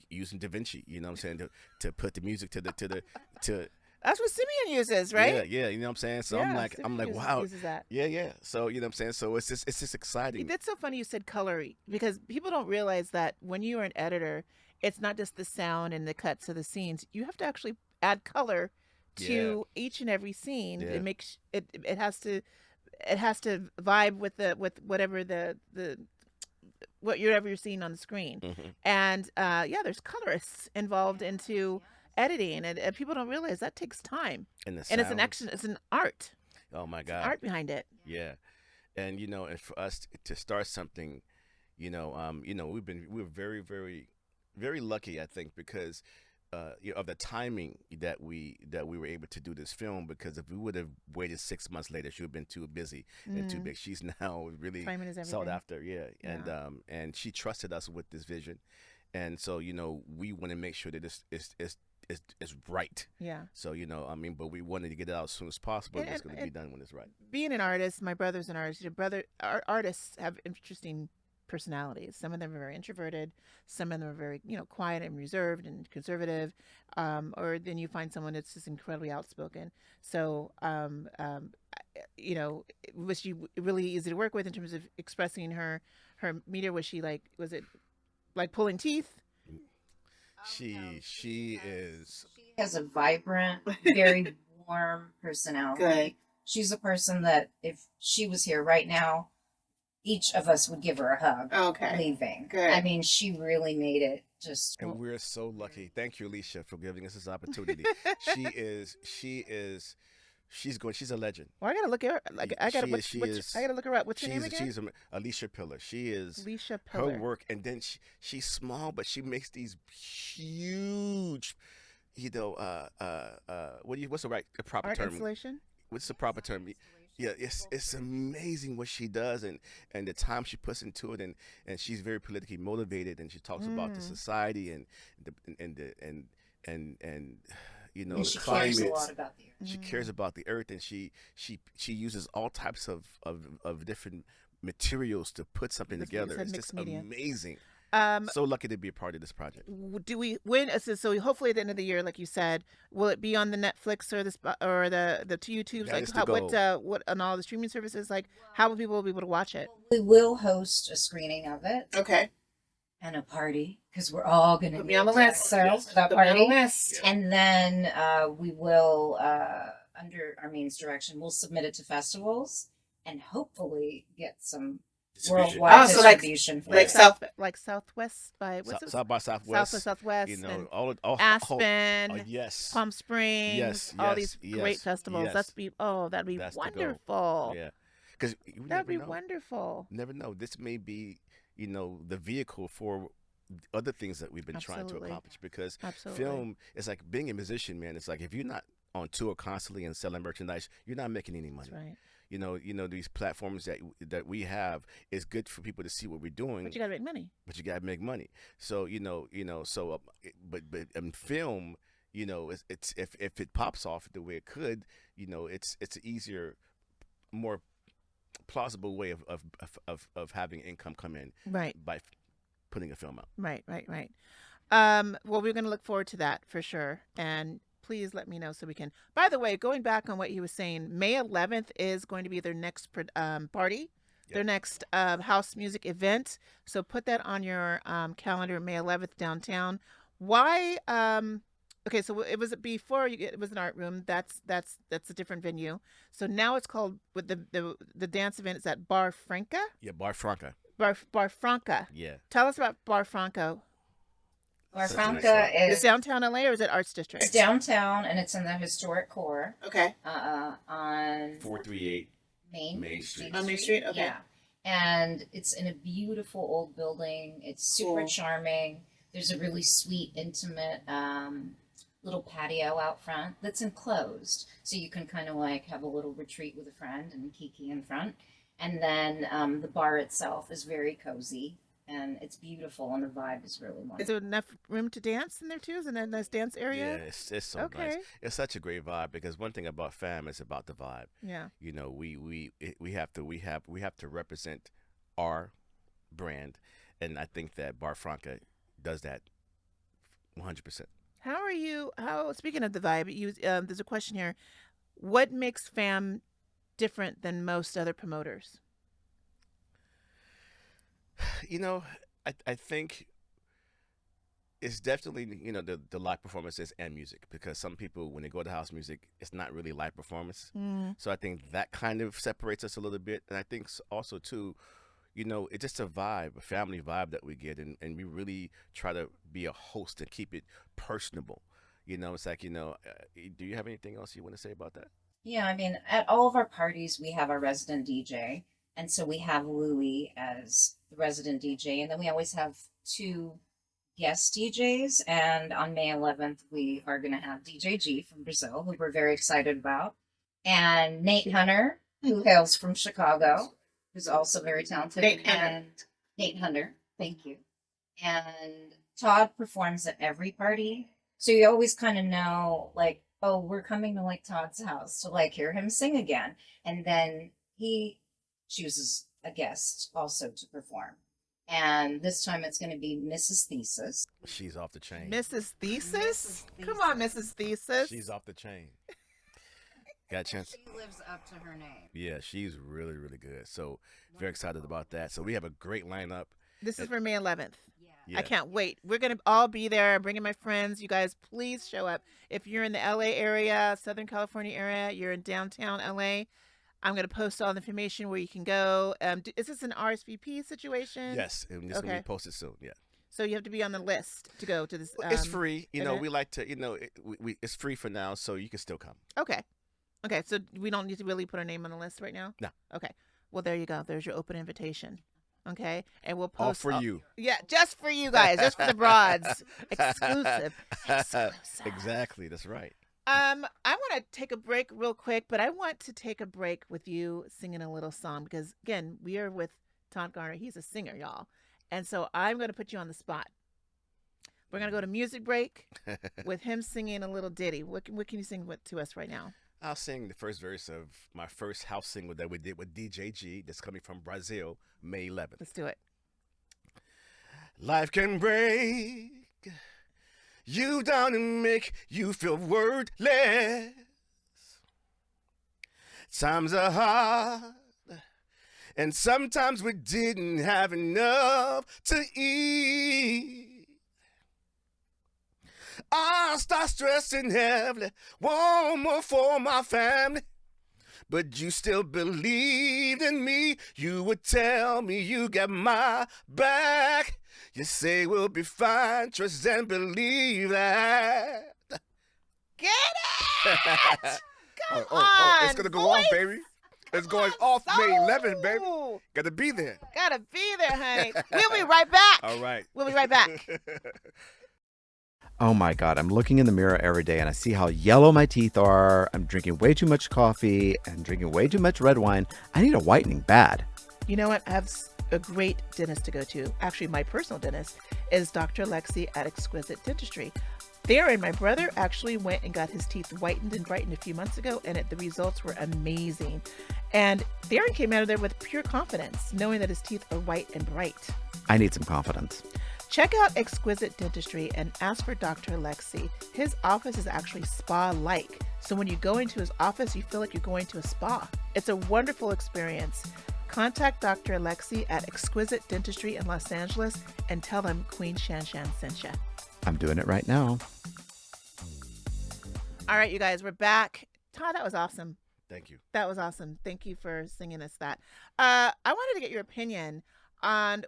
using Da Vinci. You know what I'm saying, to put the music to That's what Simeon uses, right? Yeah, you know what I'm saying. So Yeah, I'm like Simeon wow. uses that. Yeah. So you know what I'm saying. So it's just exciting. That's so funny you said coloring because people don't realize that when you are an editor, it's not just the sound and the cuts of the scenes. You have to actually add color to each and every scene. Yeah. It makes it has to vibe with whatever whatever you're seeing on the screen. Mhm. And there's colorists involved into editing, and people don't realize that takes time. And the And it's an sounds. action. It's an art. Oh my It's God. an art behind it. Yeah, and and for us to start something, we're very, very, very lucky, I think, because of the timing that we were able to do this film. Because if we would have waited 6 months later, she would have been too busy and too big. She's now really Timing is sought everything. after, yeah, and she trusted us with this vision, and so we want to make sure that it's right. Yeah. So but we wanted to get it out as soon as possible. And- It's going to and- be done when it's right. Being an artist, my brother's an artist. Artists have interesting personalities. Some of them are very introverted. Some of them are very, quiet and reserved and conservative. Or then you find someone that's just incredibly outspoken. So, was she really easy to work with in terms of expressing her media? Was it like pulling teeth? She is. she has a vibrant, very warm personality. Good. She's a person that if she was here right now, each of us would give her a hug. Okay. Leaving. Good. I mean, she really made it just. And we're so lucky. Thank you, Alicia, for giving us this opportunity. She's a legend. Well, I gotta look at her. I gotta She I gotta look her up. What's her name again? She's Alicia Pillar. She is Alicia her Pillar. work, and then she's small, but she makes these huge, what's the proper Art term? installation. What's the proper term? Yeah, it's amazing what she does and the time she puts into it, and she's very politically motivated, and she talks about the society and And the she climate. cares a lot about the earth. She cares about the earth, and she uses all types of different materials to put something That's what you together. said, It's mixed just media. amazing. So lucky to be a part of this project. Do we when so hopefully at the end of the year, like you said, will it be on the Netflix or the two YouTubes? That Like is the how goal. what on all the streaming services? Like how will people be able to watch it? We will host a screening of it Okay, and a party because we're all going to put be me on the list. So for that Put me on the party. list. And then we will, under Armin's direction, we'll submit it to festivals and hopefully get some Distribution. worldwide Oh, so like- distribution. for Like it. like Southwest by what's it? South by Southwest. Southwest, You know, and all Aspen, yes. Palm Springs, Yes, all yes, these great yes, festivals. yes. That'd be That's the goal. wonderful. Yeah, because you That'd never be know. wonderful. Never know. This may be, the vehicle for other things that we've been trying to Absolutely. accomplish. Because Absolutely. film is like being a musician, man. It's like if you're not on tour constantly and selling merchandise, you're not making any money. That's right. These platforms that we have is good for people to see what we're doing. But you gotta make money. But you gotta make money. So but in film, it's if it pops off the way it could, it's an easier, more plausible way of having income come in Right. by putting a film out. Right. Well, we're gonna look forward to that for sure. And please let me know so we can. By the way, going back on what he was saying, May 11th is going to be their next party, their next house music event. So put that on your calendar, May 11th downtown. Why? Okay, so it was before it was an art room. That's a different venue. So now it's called with the dance event is at Bar Franca. Yeah, Bar FRANCA. Bar Franca. Yeah. Tell us about Bar Franca. Bar Such a nice FRANCA song. Is is downtown LA or is it Arts District? it's downtown and it's in the historic core Okay. on 438. Main Main Street. On Main Street? Okay. Yeah. And it's in a beautiful old building. It's super Cool. charming. There's a really sweet, intimate little patio out front that's enclosed. So you can kind of like have a little retreat with a friend and kiki in front. And then the bar itself is very cozy and it's beautiful and the vibe is really Is wonderful. there enough room to dance in there too? Is it a nice dance Yeah, area? it's so nice. Okay. It's such a great vibe because one thing about fam is about the vibe. Yeah. We have to represent our brand, and I think that Bar Franca does that 100%. How are you? Speaking of the vibe, there's a question here. What makes fam different than most other promoters? I think it's definitely the live performances and music, because some people when they go to house music, it's not really live performance. So I think that kind of separates us a little bit, and I think also too, it's just a vibe, a family vibe that we get, and we really try to be a host and keep it personable. It's like do you have anything else you want to say about that? Yeah, I mean, at all of our parties, we have our resident DJ. And so we have Louie as the resident DJ. And then we always have 2 guest DJs. And on May 11th, we are going to have DJ G from Brazil, who we're very excited about. And Nate Hunter, who hails from Chicago, who's also very talented. Nate Hunter. And Nate Hunter, thank you. And Todd performs at every party. So you always kind of know, like, oh, we're coming to like Todd's house to like hear him sing again. And then he chooses a guest also to perform. And this time it's going to be Mrs. Thesis. She's off the chain. Mrs. Thesis? Mrs. Come on, Mrs. Thesis. She's off the chain. Got a chance? She lives up to her name. Yeah, she's really, really good. So very excited about that. So we have a great lineup. This is for May 11th. Yeah. I can't wait. We're going to all be there. I'm bringing my friends. You guys, please show up. If you're in the LA area, Southern California area, you're in downtown LA, I'm going to post all the information where you can go. Is this an RSVP situation? Yes, and this will Okay. be posted soon. Yeah. So you have to be on the list to go to this. It's free. event? We like to, it's free for now, so you can still come. Okay. Okay. So we don't need to really put our name on the list right now? No. Okay. Well, there you go. There's your open invitation. Okay. And we'll post. All for you. Yeah. Just for you guys. Just for the broads. Exclusive. Exactly. That's right. I want to take a break real quick, but I want to take a break with you singing a little song because, again, we are with Todd Garner. He's a singer, y'all. And so I'm going to put you on the spot. We're going to go to music break with him singing a little ditty. What can you sing to us right now? I'll sing the first verse of my first house single that we did with DJ G that's coming from Brazil, May 11th. Let's do it. Life can break you down and make you feel worthless. Times are hard, and sometimes we didn't have enough to eat. I start stressing heavily, one more for my family. But you still believed in me. You would tell me you got my back. You say we'll be fine. Trust and believe that. Get it! Come oh, it's on, gonna go voice. off, baby. It's going off May 11th, baby. Gotta be there. Gotta be there, honey. We'll be right back. All right. We'll be right back. Oh my God, I'm looking in the mirror every day and I see how yellow my teeth are. I'm drinking way too much coffee and drinking way too much red wine. I need a whitening bad. You know what? I have a great dentist to go to. Actually, my personal dentist is Dr. Lexi at Exquisite Dentistry. Theron, my brother, actually went and got his teeth whitened and brightened a few months ago, and the results were amazing. And Theron came out of there with pure confidence, knowing that his teeth are white and bright. I need some confidence. Check out Exquisite Dentistry and ask for Dr. Lexi. His office is actually spa-like. So when you go into his office, you feel like you're going to a spa. It's a wonderful experience. Contact Dr. Lexi at Exquisite Dentistry in Los Angeles and tell them Queen Shan Shan sent you. I'm doing it right now. All right, you guys, we're back. Todd, that was awesome. Thank you. That was awesome. Thank you for singing us that. I wanted to get your opinion on,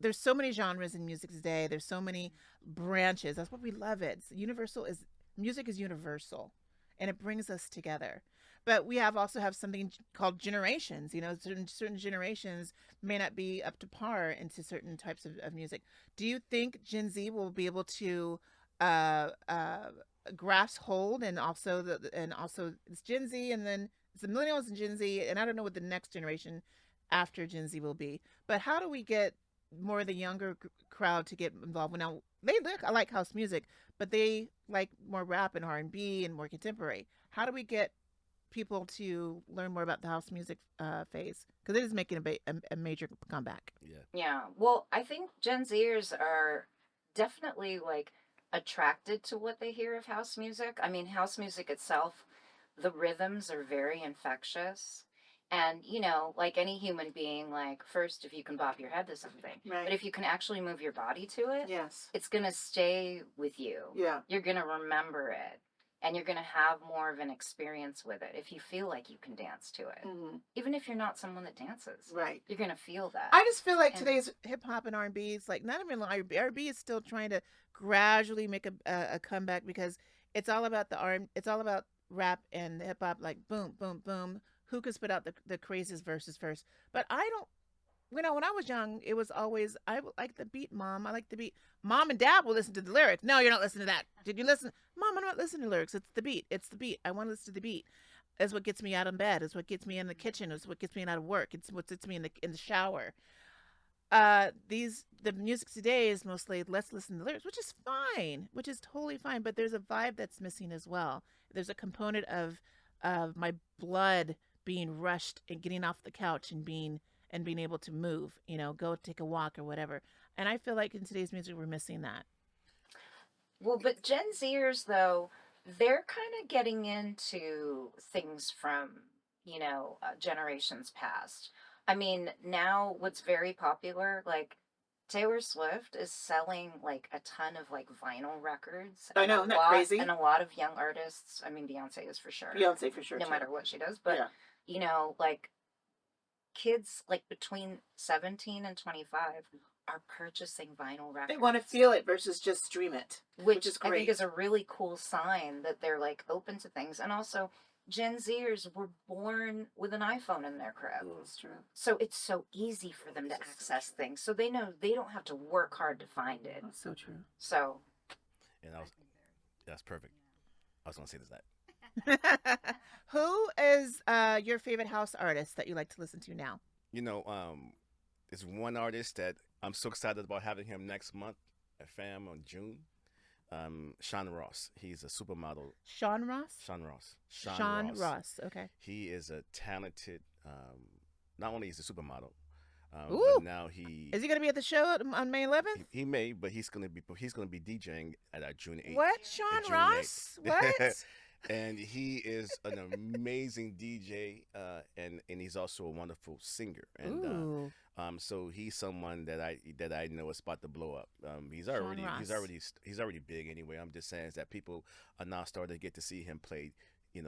there's so many genres in music today. There's so many branches. That's what we love it. Music is universal, and it brings us together. But we also have something called generations. Certain generations may not be up to par into certain types of music. Do you think Gen Z will be able to grasp hold, and also it's Gen Z, and then it's the millennials and Gen Z, and I don't know what the next generation after Gen Z will be. But how do we get more of the younger crowd to get involved? Now I like house music, but they like more rap and R&B and more contemporary. How do we get people to learn more about the house music phase, because it is making a major comeback? Yeah. Well, I think Gen Zers are definitely attracted to what they hear of house music. I mean, house music itself, the rhythms are very infectious. And, like any human being, first, if you can bop your head to something, right, but if you can actually move your body to it, yes, it's going to stay with you. Yeah. You're going to remember it, and you're going to have more of an experience with it if you feel like you can dance to it. Mm-hmm. Even if you're not someone that dances. Right. You're going to feel that. I just feel like today's hip-hop and R&B is not even R&B is still trying to gradually make a comeback, because it's all about it's all about rap and hip-hop, boom, boom, boom. Who could spit out the craziest verses first? But I don't, when I was young, it was always, I like the beat, Mom. I like the beat. Mom and Dad will listen to the lyrics. No, you're not listening to that. Did you listen? Mom, I'm not listening to lyrics. It's the beat. It's the beat. I want to listen to the beat. It's what gets me out of bed. It's what gets me in the kitchen. It's what gets me out of work. It's what gets me in the shower. The music today is mostly let's listen to the lyrics, which is fine, which is totally fine. But there's a vibe that's missing as well. There's a component of my blood being rushed and getting off the couch and being able to move, go take a walk or whatever. And I feel like in today's music, we're missing that. Well, but Gen Zers, though, they're kind of getting into things from, generations past. I mean, now what's very popular, Taylor Swift is selling a ton of vinyl records. I know, isn't that crazy? And a lot of young artists. I mean, Beyonce is for sure. Beyonce for sure. No matter what she does. But, kids between 17 and 25 are purchasing vinyl records. They want to feel it versus just stream it, which is great. I think is a really cool sign that they're open to things. And also, Gen Zers were born with an iPhone in their crib. That's true. So it's so easy for them to access things. So they know they don't have to work hard to find it. That's so true. So. And that's perfect. I was going to say that. Who is your favorite house artist that you like to listen to now? There's one artist that I'm so excited about having him next month at FAM on June. Sean Ross. He's a supermodel. Sean Ross? Sean Ross. Sean Ross. Okay. He is a talented, not only is a supermodel, Ooh. But now Is he going to be at the show on May 11th? he may, but he's gonna be DJing at June 8th. What, Sean June Ross? 8th. What? And he is an amazing DJ, and he's also a wonderful singer. And Ooh. so he's someone that I know is about to blow up. He's Sean already big anyway. I'm just saying is that people are now starting to get to see him play,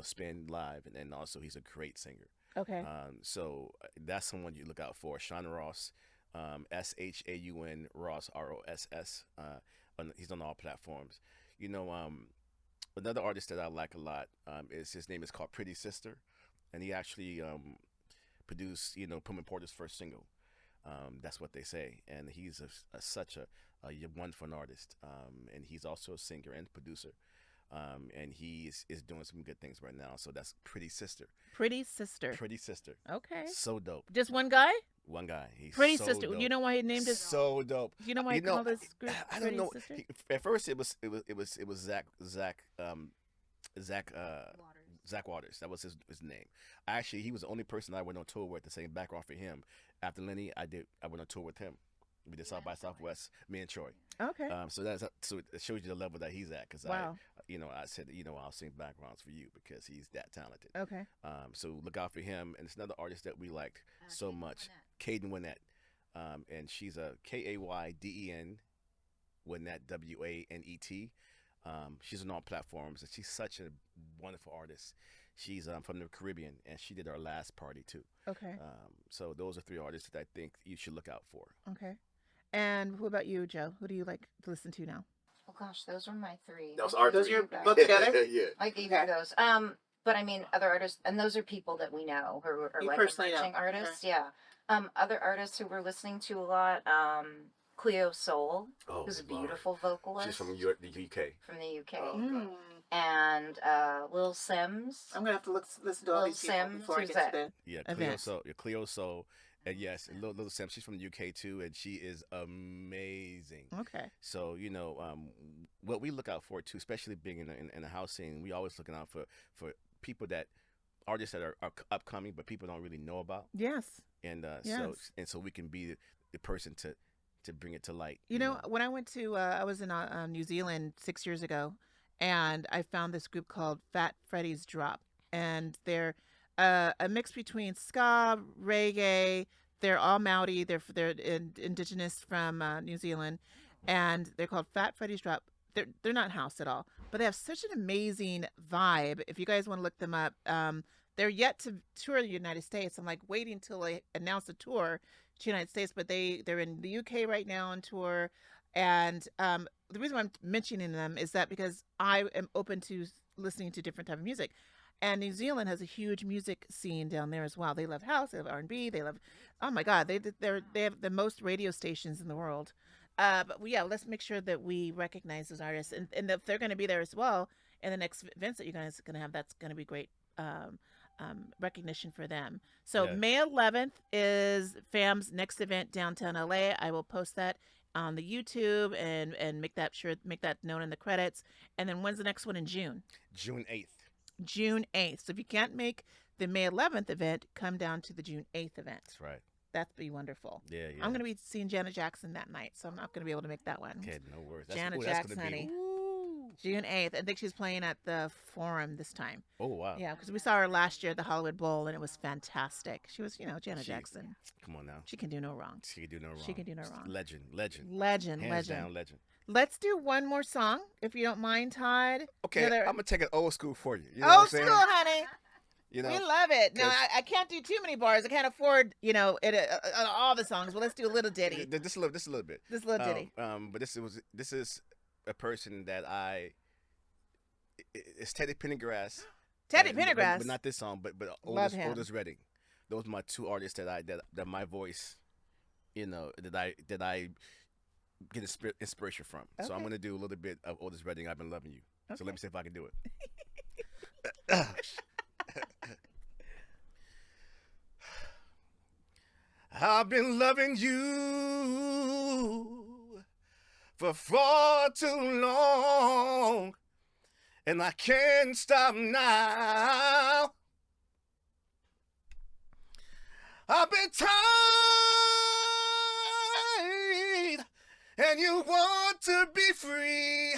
spin live, and then also he's a great singer. Okay. So that's someone you look out for. Sean Ross, SHAUN Ross ROSS. He's on all platforms. Another artist that I like a lot is his name is called Pretty Sister, and he actually produced Pullman Porter's first single. That's what they say, and he's such a wonderful artist, and he's also a singer and producer. And he is doing some good things right now. So that's Pretty Sister. Pretty Sister. Pretty Sister. Okay. So dope. Just one guy? One guy. He's Pretty so Sister. Dope. You know why he named it? So dope. Do you know why he called this group I Pretty don't know. Sister? At first, it was Zach Waters. That was his name. Actually, he was the only person I went on tour with to sing background for him. After Lenny, I went on tour with him. We did South by Southwest, me and Troy. Okay. So it shows you the level that he's at. Because wow. I said I'll sing backgrounds for you because he's that talented. Okay. So look out for him. And it's another artist that we liked so much, Caden Winnett. And she's a Kayden Winnett WANET. She's on all platforms, and she's such a wonderful artist. She's from the Caribbean, and she did our last party too. Okay. So those are three artists that I think you should look out for. Okay. And who about you, Joe? Who do you like to listen to now? Oh gosh, those were my three. That was our Those three. are your both together? Yeah. I gave you those. But I mean, other artists, and those are people that we know who are You like personally know. emerging artists. Yeah. Other artists who we're listening to a lot. Cleo Soul, who's a beautiful vocalist. She's from the UK. From the UK. Mm. And Lil Sims. I'm going to have to listen to all Lil these people Sims, before I who's get to that? Yeah, event. Cleo Soul. And yes, Little Sam, she's from the UK too, and she is amazing. Okay. So, what we look out for too, especially being in the house scene, we always looking out for people artists that are upcoming, but people don't really know about. Yes. And Yes. so we can be the person to bring it to light. You know, when I went to, I was in New Zealand 6 years ago, and I found this group called Fat Freddy's Drop, and they're a mix between ska, reggae. They're all Maori. They're indigenous from New Zealand, and they're called Fat Freddy's Drop. They're not house at all, but they have such an amazing vibe. If you guys want to look them up, they're yet to tour the United States. I'm like waiting till they announce a tour to the United States, but they're in the UK right now on tour. And the reason why I'm mentioning them is that because I am open to listening to different type of music. And New Zealand has a huge music scene down there as well. They love house, they love R&B, they love, oh my God, they have the most radio stations in the world. But let's make sure that we recognize those artists, and if they're going to be there as well in the next events that you guys are going to have, that's going to be great recognition for them. So Yeah. May 11th is FAM's next event downtown LA. I will post that on the YouTube and make that known in the credits. And then when's the next one in June? June 8th. June 8th. So if you can't make the May 11th event, come down to the June 8th event. That's right. That'd be wonderful. Yeah. I'm going to be seeing Janet Jackson that night, so I'm not going to be able to make that one. Okay, no worries. Janet that's Jackson, gonna honey. be. Woo. June 8th. I think she's playing at the Forum this time. Oh wow. Yeah, because we saw her last year at the Hollywood Bowl, and it was fantastic. She was, Janet Jackson. Come on now. She can do no wrong. She can do no wrong. She can do no wrong. Legend. Legend. Hands down, legend. Let's do one more song, if you don't mind, Todd. Okay, Another- I'm gonna take it old school for you. You know what I'm Old saying? school, honey. You know, We love it. Now, 'cause- I can't do too many bars. I can't afford, all the songs. Well, let's do a little ditty. Just a little bit. This little ditty. But this is a person that it's Teddy Pendergrass. Teddy but Pendergrass. not this song, but Love him. Otis Redding. Those are my two artists that my voice, that I get inspiration from. So I'm Okay. gonna do a little bit of Otis Redding. I've been loving you. Okay. So let me see if I can do it. I've been loving you for far too long, and I can't stop now. I've been tired and you want to be free.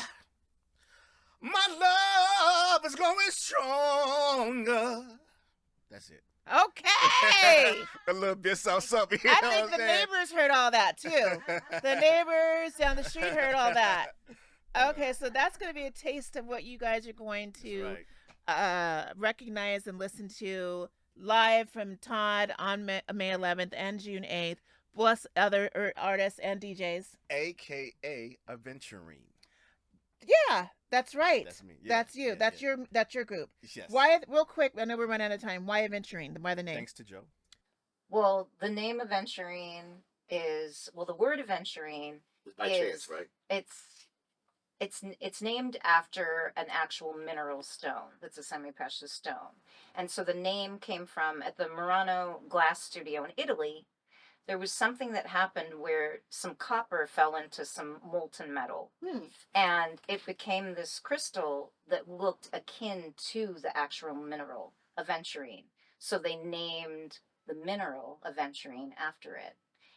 My love is growing stronger. That's it. Okay. A little bit something. You I know think what the I'm saying? neighbors heard all that too. The neighbors down the street heard all that. Okay, so that's going to be a taste of what you guys are going to Right. recognize and listen to live from Todd on May 11th and June 8th, plus other artists and DJs. AKA Aventurine. Yeah, that's right. That's me. Yeah, That's you. yeah, That's your group. Yes. Why, real quick, I know we're running out of time. Why Aventurine? Why the name? Thanks to Joe. Well, the name Aventurine is, well, the word Aventurine By chance, right? it's named after an actual mineral stone that's a semi-precious stone. And so the name came from, at the Murano Glass Studio in Italy, there was something that happened where some copper fell into some molten metal. And it became this crystal that looked akin to the actual mineral, Aventurine. So they named the mineral Aventurine after it.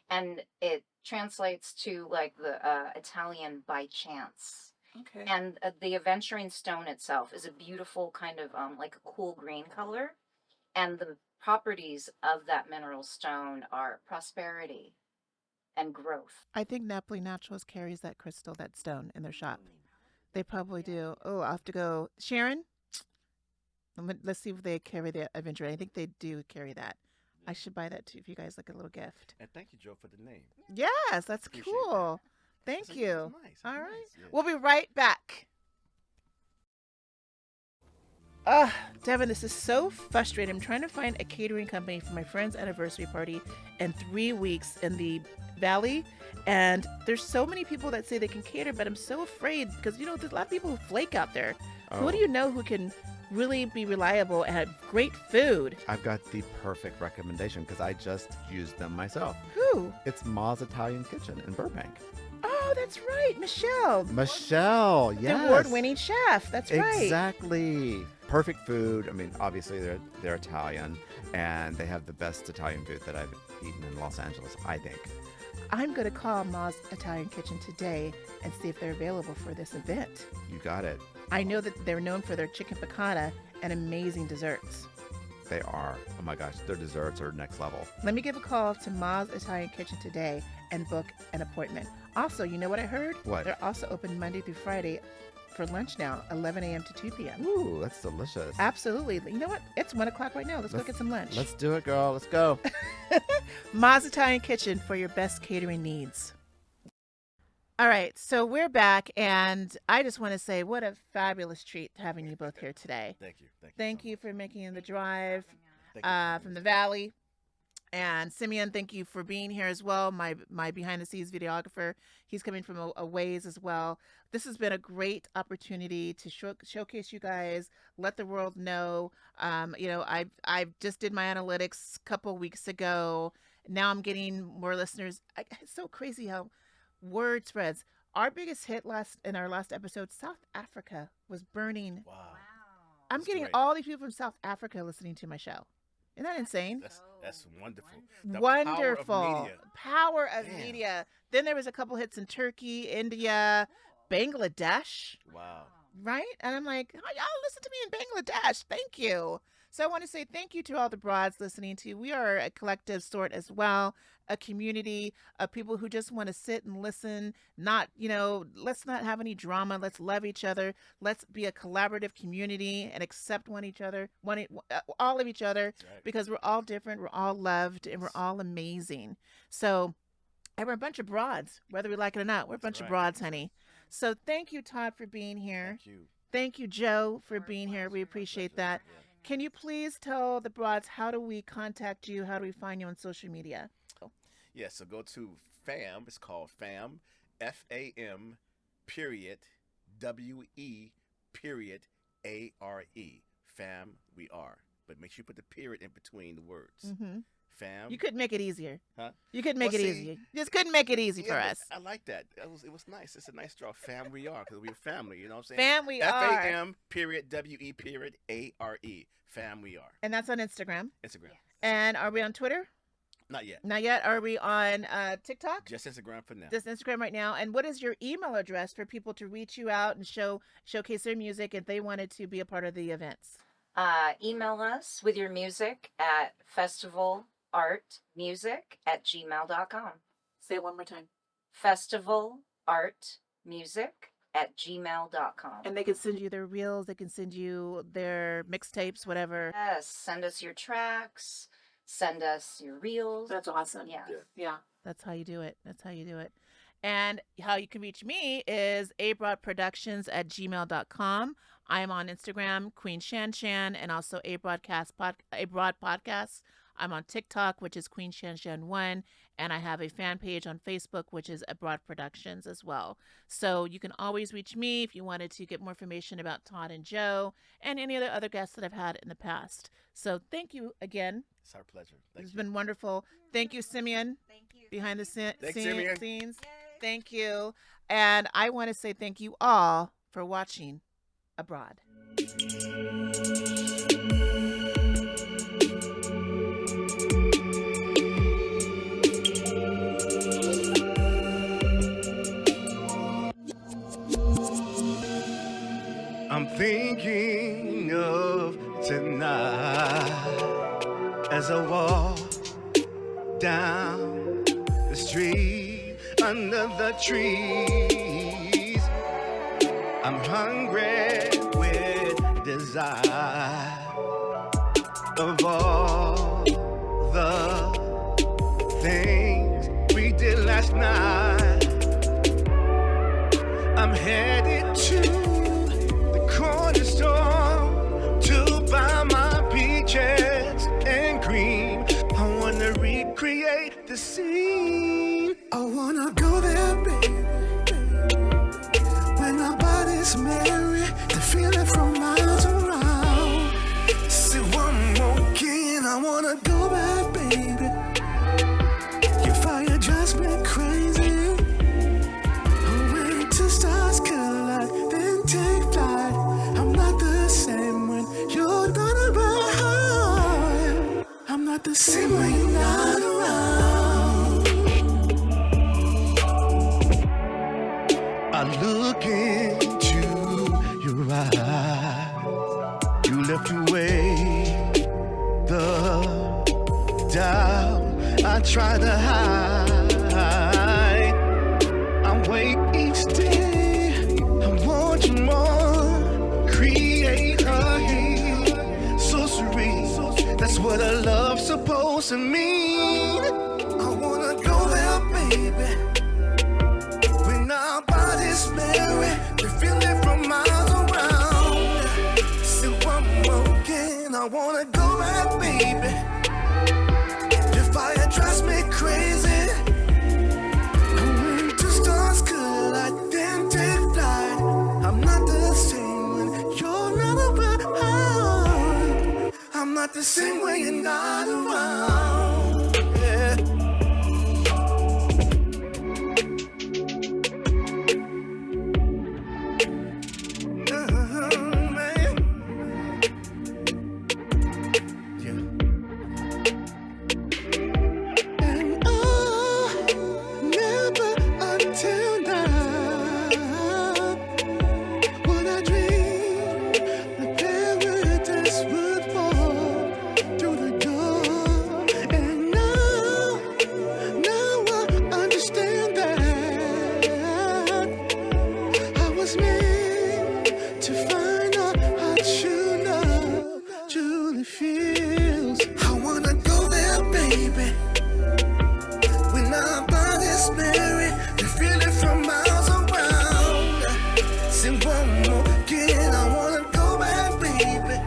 And it translates to like the Italian by chance. Okay. And the Aventurine stone itself is a beautiful kind of like a cool green color. And the properties of that mineral stone are prosperity and growth. I think Napoli Naturals carries that crystal, that stone in their shop. They probably do. Oh, I'll have to go. Sharon? Let's see if they carry the Aventurine. I think they do carry that. I should buy that too if you guys like a little gift. And thank you, Joe, for the name. Yes, that's Appreciate cool. that. Thank That's you. nice. All That's right. nice, yeah. We'll be right back. Devin, this is so frustrating. I'm trying to find a catering company for my friend's anniversary party in 3 weeks in the Valley. And there's so many people that say they can cater, but I'm so afraid because, you know, there's a lot of people who flake out there. Who do you know who can really be reliable and have great food? I've got the perfect recommendation because I just used them myself. Who? It's Ma's Italian Kitchen in Burbank. Oh, that's right. Michelle. Michelle, The yes. award-winning chef. That's right. Exactly. Perfect food. I mean, obviously they're Italian, and they have the best Italian food that I've eaten in Los Angeles, I think. I'm going to call Ma's Italian Kitchen today and see if they're available for this event. You got it. I know that they're known for their chicken piccata and amazing desserts. They are. Oh my gosh, their desserts are next level. Let me give a call to Ma's Italian Kitchen today and book an appointment. Also, you know what I heard? What? They're also open Monday through Friday for lunch now, 11 a.m. to 2 p.m. Ooh, that's delicious. Absolutely. You know what? It's 1 o'clock right now. Let's go get some lunch. Let's do it, girl. Let's go. Ma's Italian Kitchen for your best catering needs. All right, so we're back, and I just want to say what a fabulous treat having you both here today. Thank you. Thank you for making the drive Thank you from the Valley. And Simeon, thank you for being here as well. My behind-the-scenes videographer, he's coming from a ways as well. This has been a great opportunity to showcase you guys, let the world know. You know, I just did my analytics a couple weeks ago. Now I'm getting more listeners. It's so crazy how word spreads. Our biggest hit in our last episode, South Africa was burning. Wow. I'm That's getting great. all these people from South Africa listening to my show. Isn't that insane? That's wonderful. The Wonderful. Power of media. Power of Damn. media. Then there was a couple hits in Turkey, India, Bangladesh, Wow. right? And I'm like, oh, y'all listen to me in Bangladesh. Thank you. So I want to say thank you to all the broads listening to. We are a collective sort as well, a community of people who just want to sit and listen. Not, you know, let's not have any drama. Let's love each other. Let's be a collaborative community and accept all of each other, That's right. because we're all different. We're all loved and we're all amazing. So, and we're a bunch of broads, whether we like it or not. We're a That's bunch of right. broads, honey. So thank you, Todd, for being here. Thank you. Thank you, Joe, for being here. We appreciate that. Yeah. Can you please tell the broads, how do we contact you? How do we find you on social media? Yeah, so go to FAM. It's called FAM, FAM, period, WE, period, ARE. Fam.We.Are. But make sure you put the period in between the words. Mm-hmm. Fam. You couldn't make it easier. Huh? You couldn't make Well, it see, easier. Just couldn't make it easy for but us. I like that. It was nice. It's a nice draw. Fam.We.Are, because we're family. You know what I'm saying? Fam.We.Are. FAM, period, WE, period, ARE. Fam.We.Are. And that's on Instagram. Instagram. And are we on Twitter? Not yet. Not yet. Are we on TikTok? Just Instagram for now. Just Instagram right now. And what is your email address for people to reach you out and showcase their music if they wanted to be a part of the events? Email us with your music at festivalartmusic@gmail.com. Say it one more time. Festivalartmusic@gmail.com. And they can send you their reels. They can send you their mixtapes, whatever. Yes, send us your tracks. Send us your reels. That's awesome. Yeah. Yeah. That's how you do it. That's how you do it. And how you can reach me is abroadproductions@gmail.com. I am on Instagram, Queen Shan Shan, and also Abroad Podcasts. I'm on TikTok, which is Queen Shan Shan 1, and I have a fan page on Facebook, which is Abroad Productions as well. So you can always reach me if you wanted to get more information about Todd and Joe and any of the other guests that I've had in the past. So thank you again. It's our pleasure. It's been wonderful. Thank you, Simeon. Thank you. Behind the Thanks, Simeon. scenes. Yay. Thank you. And I want to say thank you all for watching Abroad. I'm thinking of tonight as I walk down the street under the trees. I'm hungry with desire of all the things we did last night. I'm headed to the corner store to buy my peaches and cream. I wanna recreate the scene. I wanna go there, baby. When our bodies marry, the feeling from miles around. Say one more again, I wanna go back, baby. Your fire drives me crazy. When two stars collide, then take flight. I'm not the same when you're not around. I'm not the same when you're not around. I look into your eyes. You left away the doubt I try to hide. I wait each day. I want you more. Create a heat so sweet. That's what a love's supposed to mean. I wanna go there, baby. When our bodies marry, the feeling from miles around. Say one more again, I wanna go back, baby. Your fire drives me crazy. And when two stars collide, then take flight. I'm not the same when you're not around. I'm not the same when you're not around. Yeah. Man. Yeah. And never until now would I dream the paradise would fall through the door. And now I understand that I was meant to find out how true love truly feels. I wanna go there, baby. When our bodies marry, the feeling from miles around. Say one more again, I wanna go back, baby.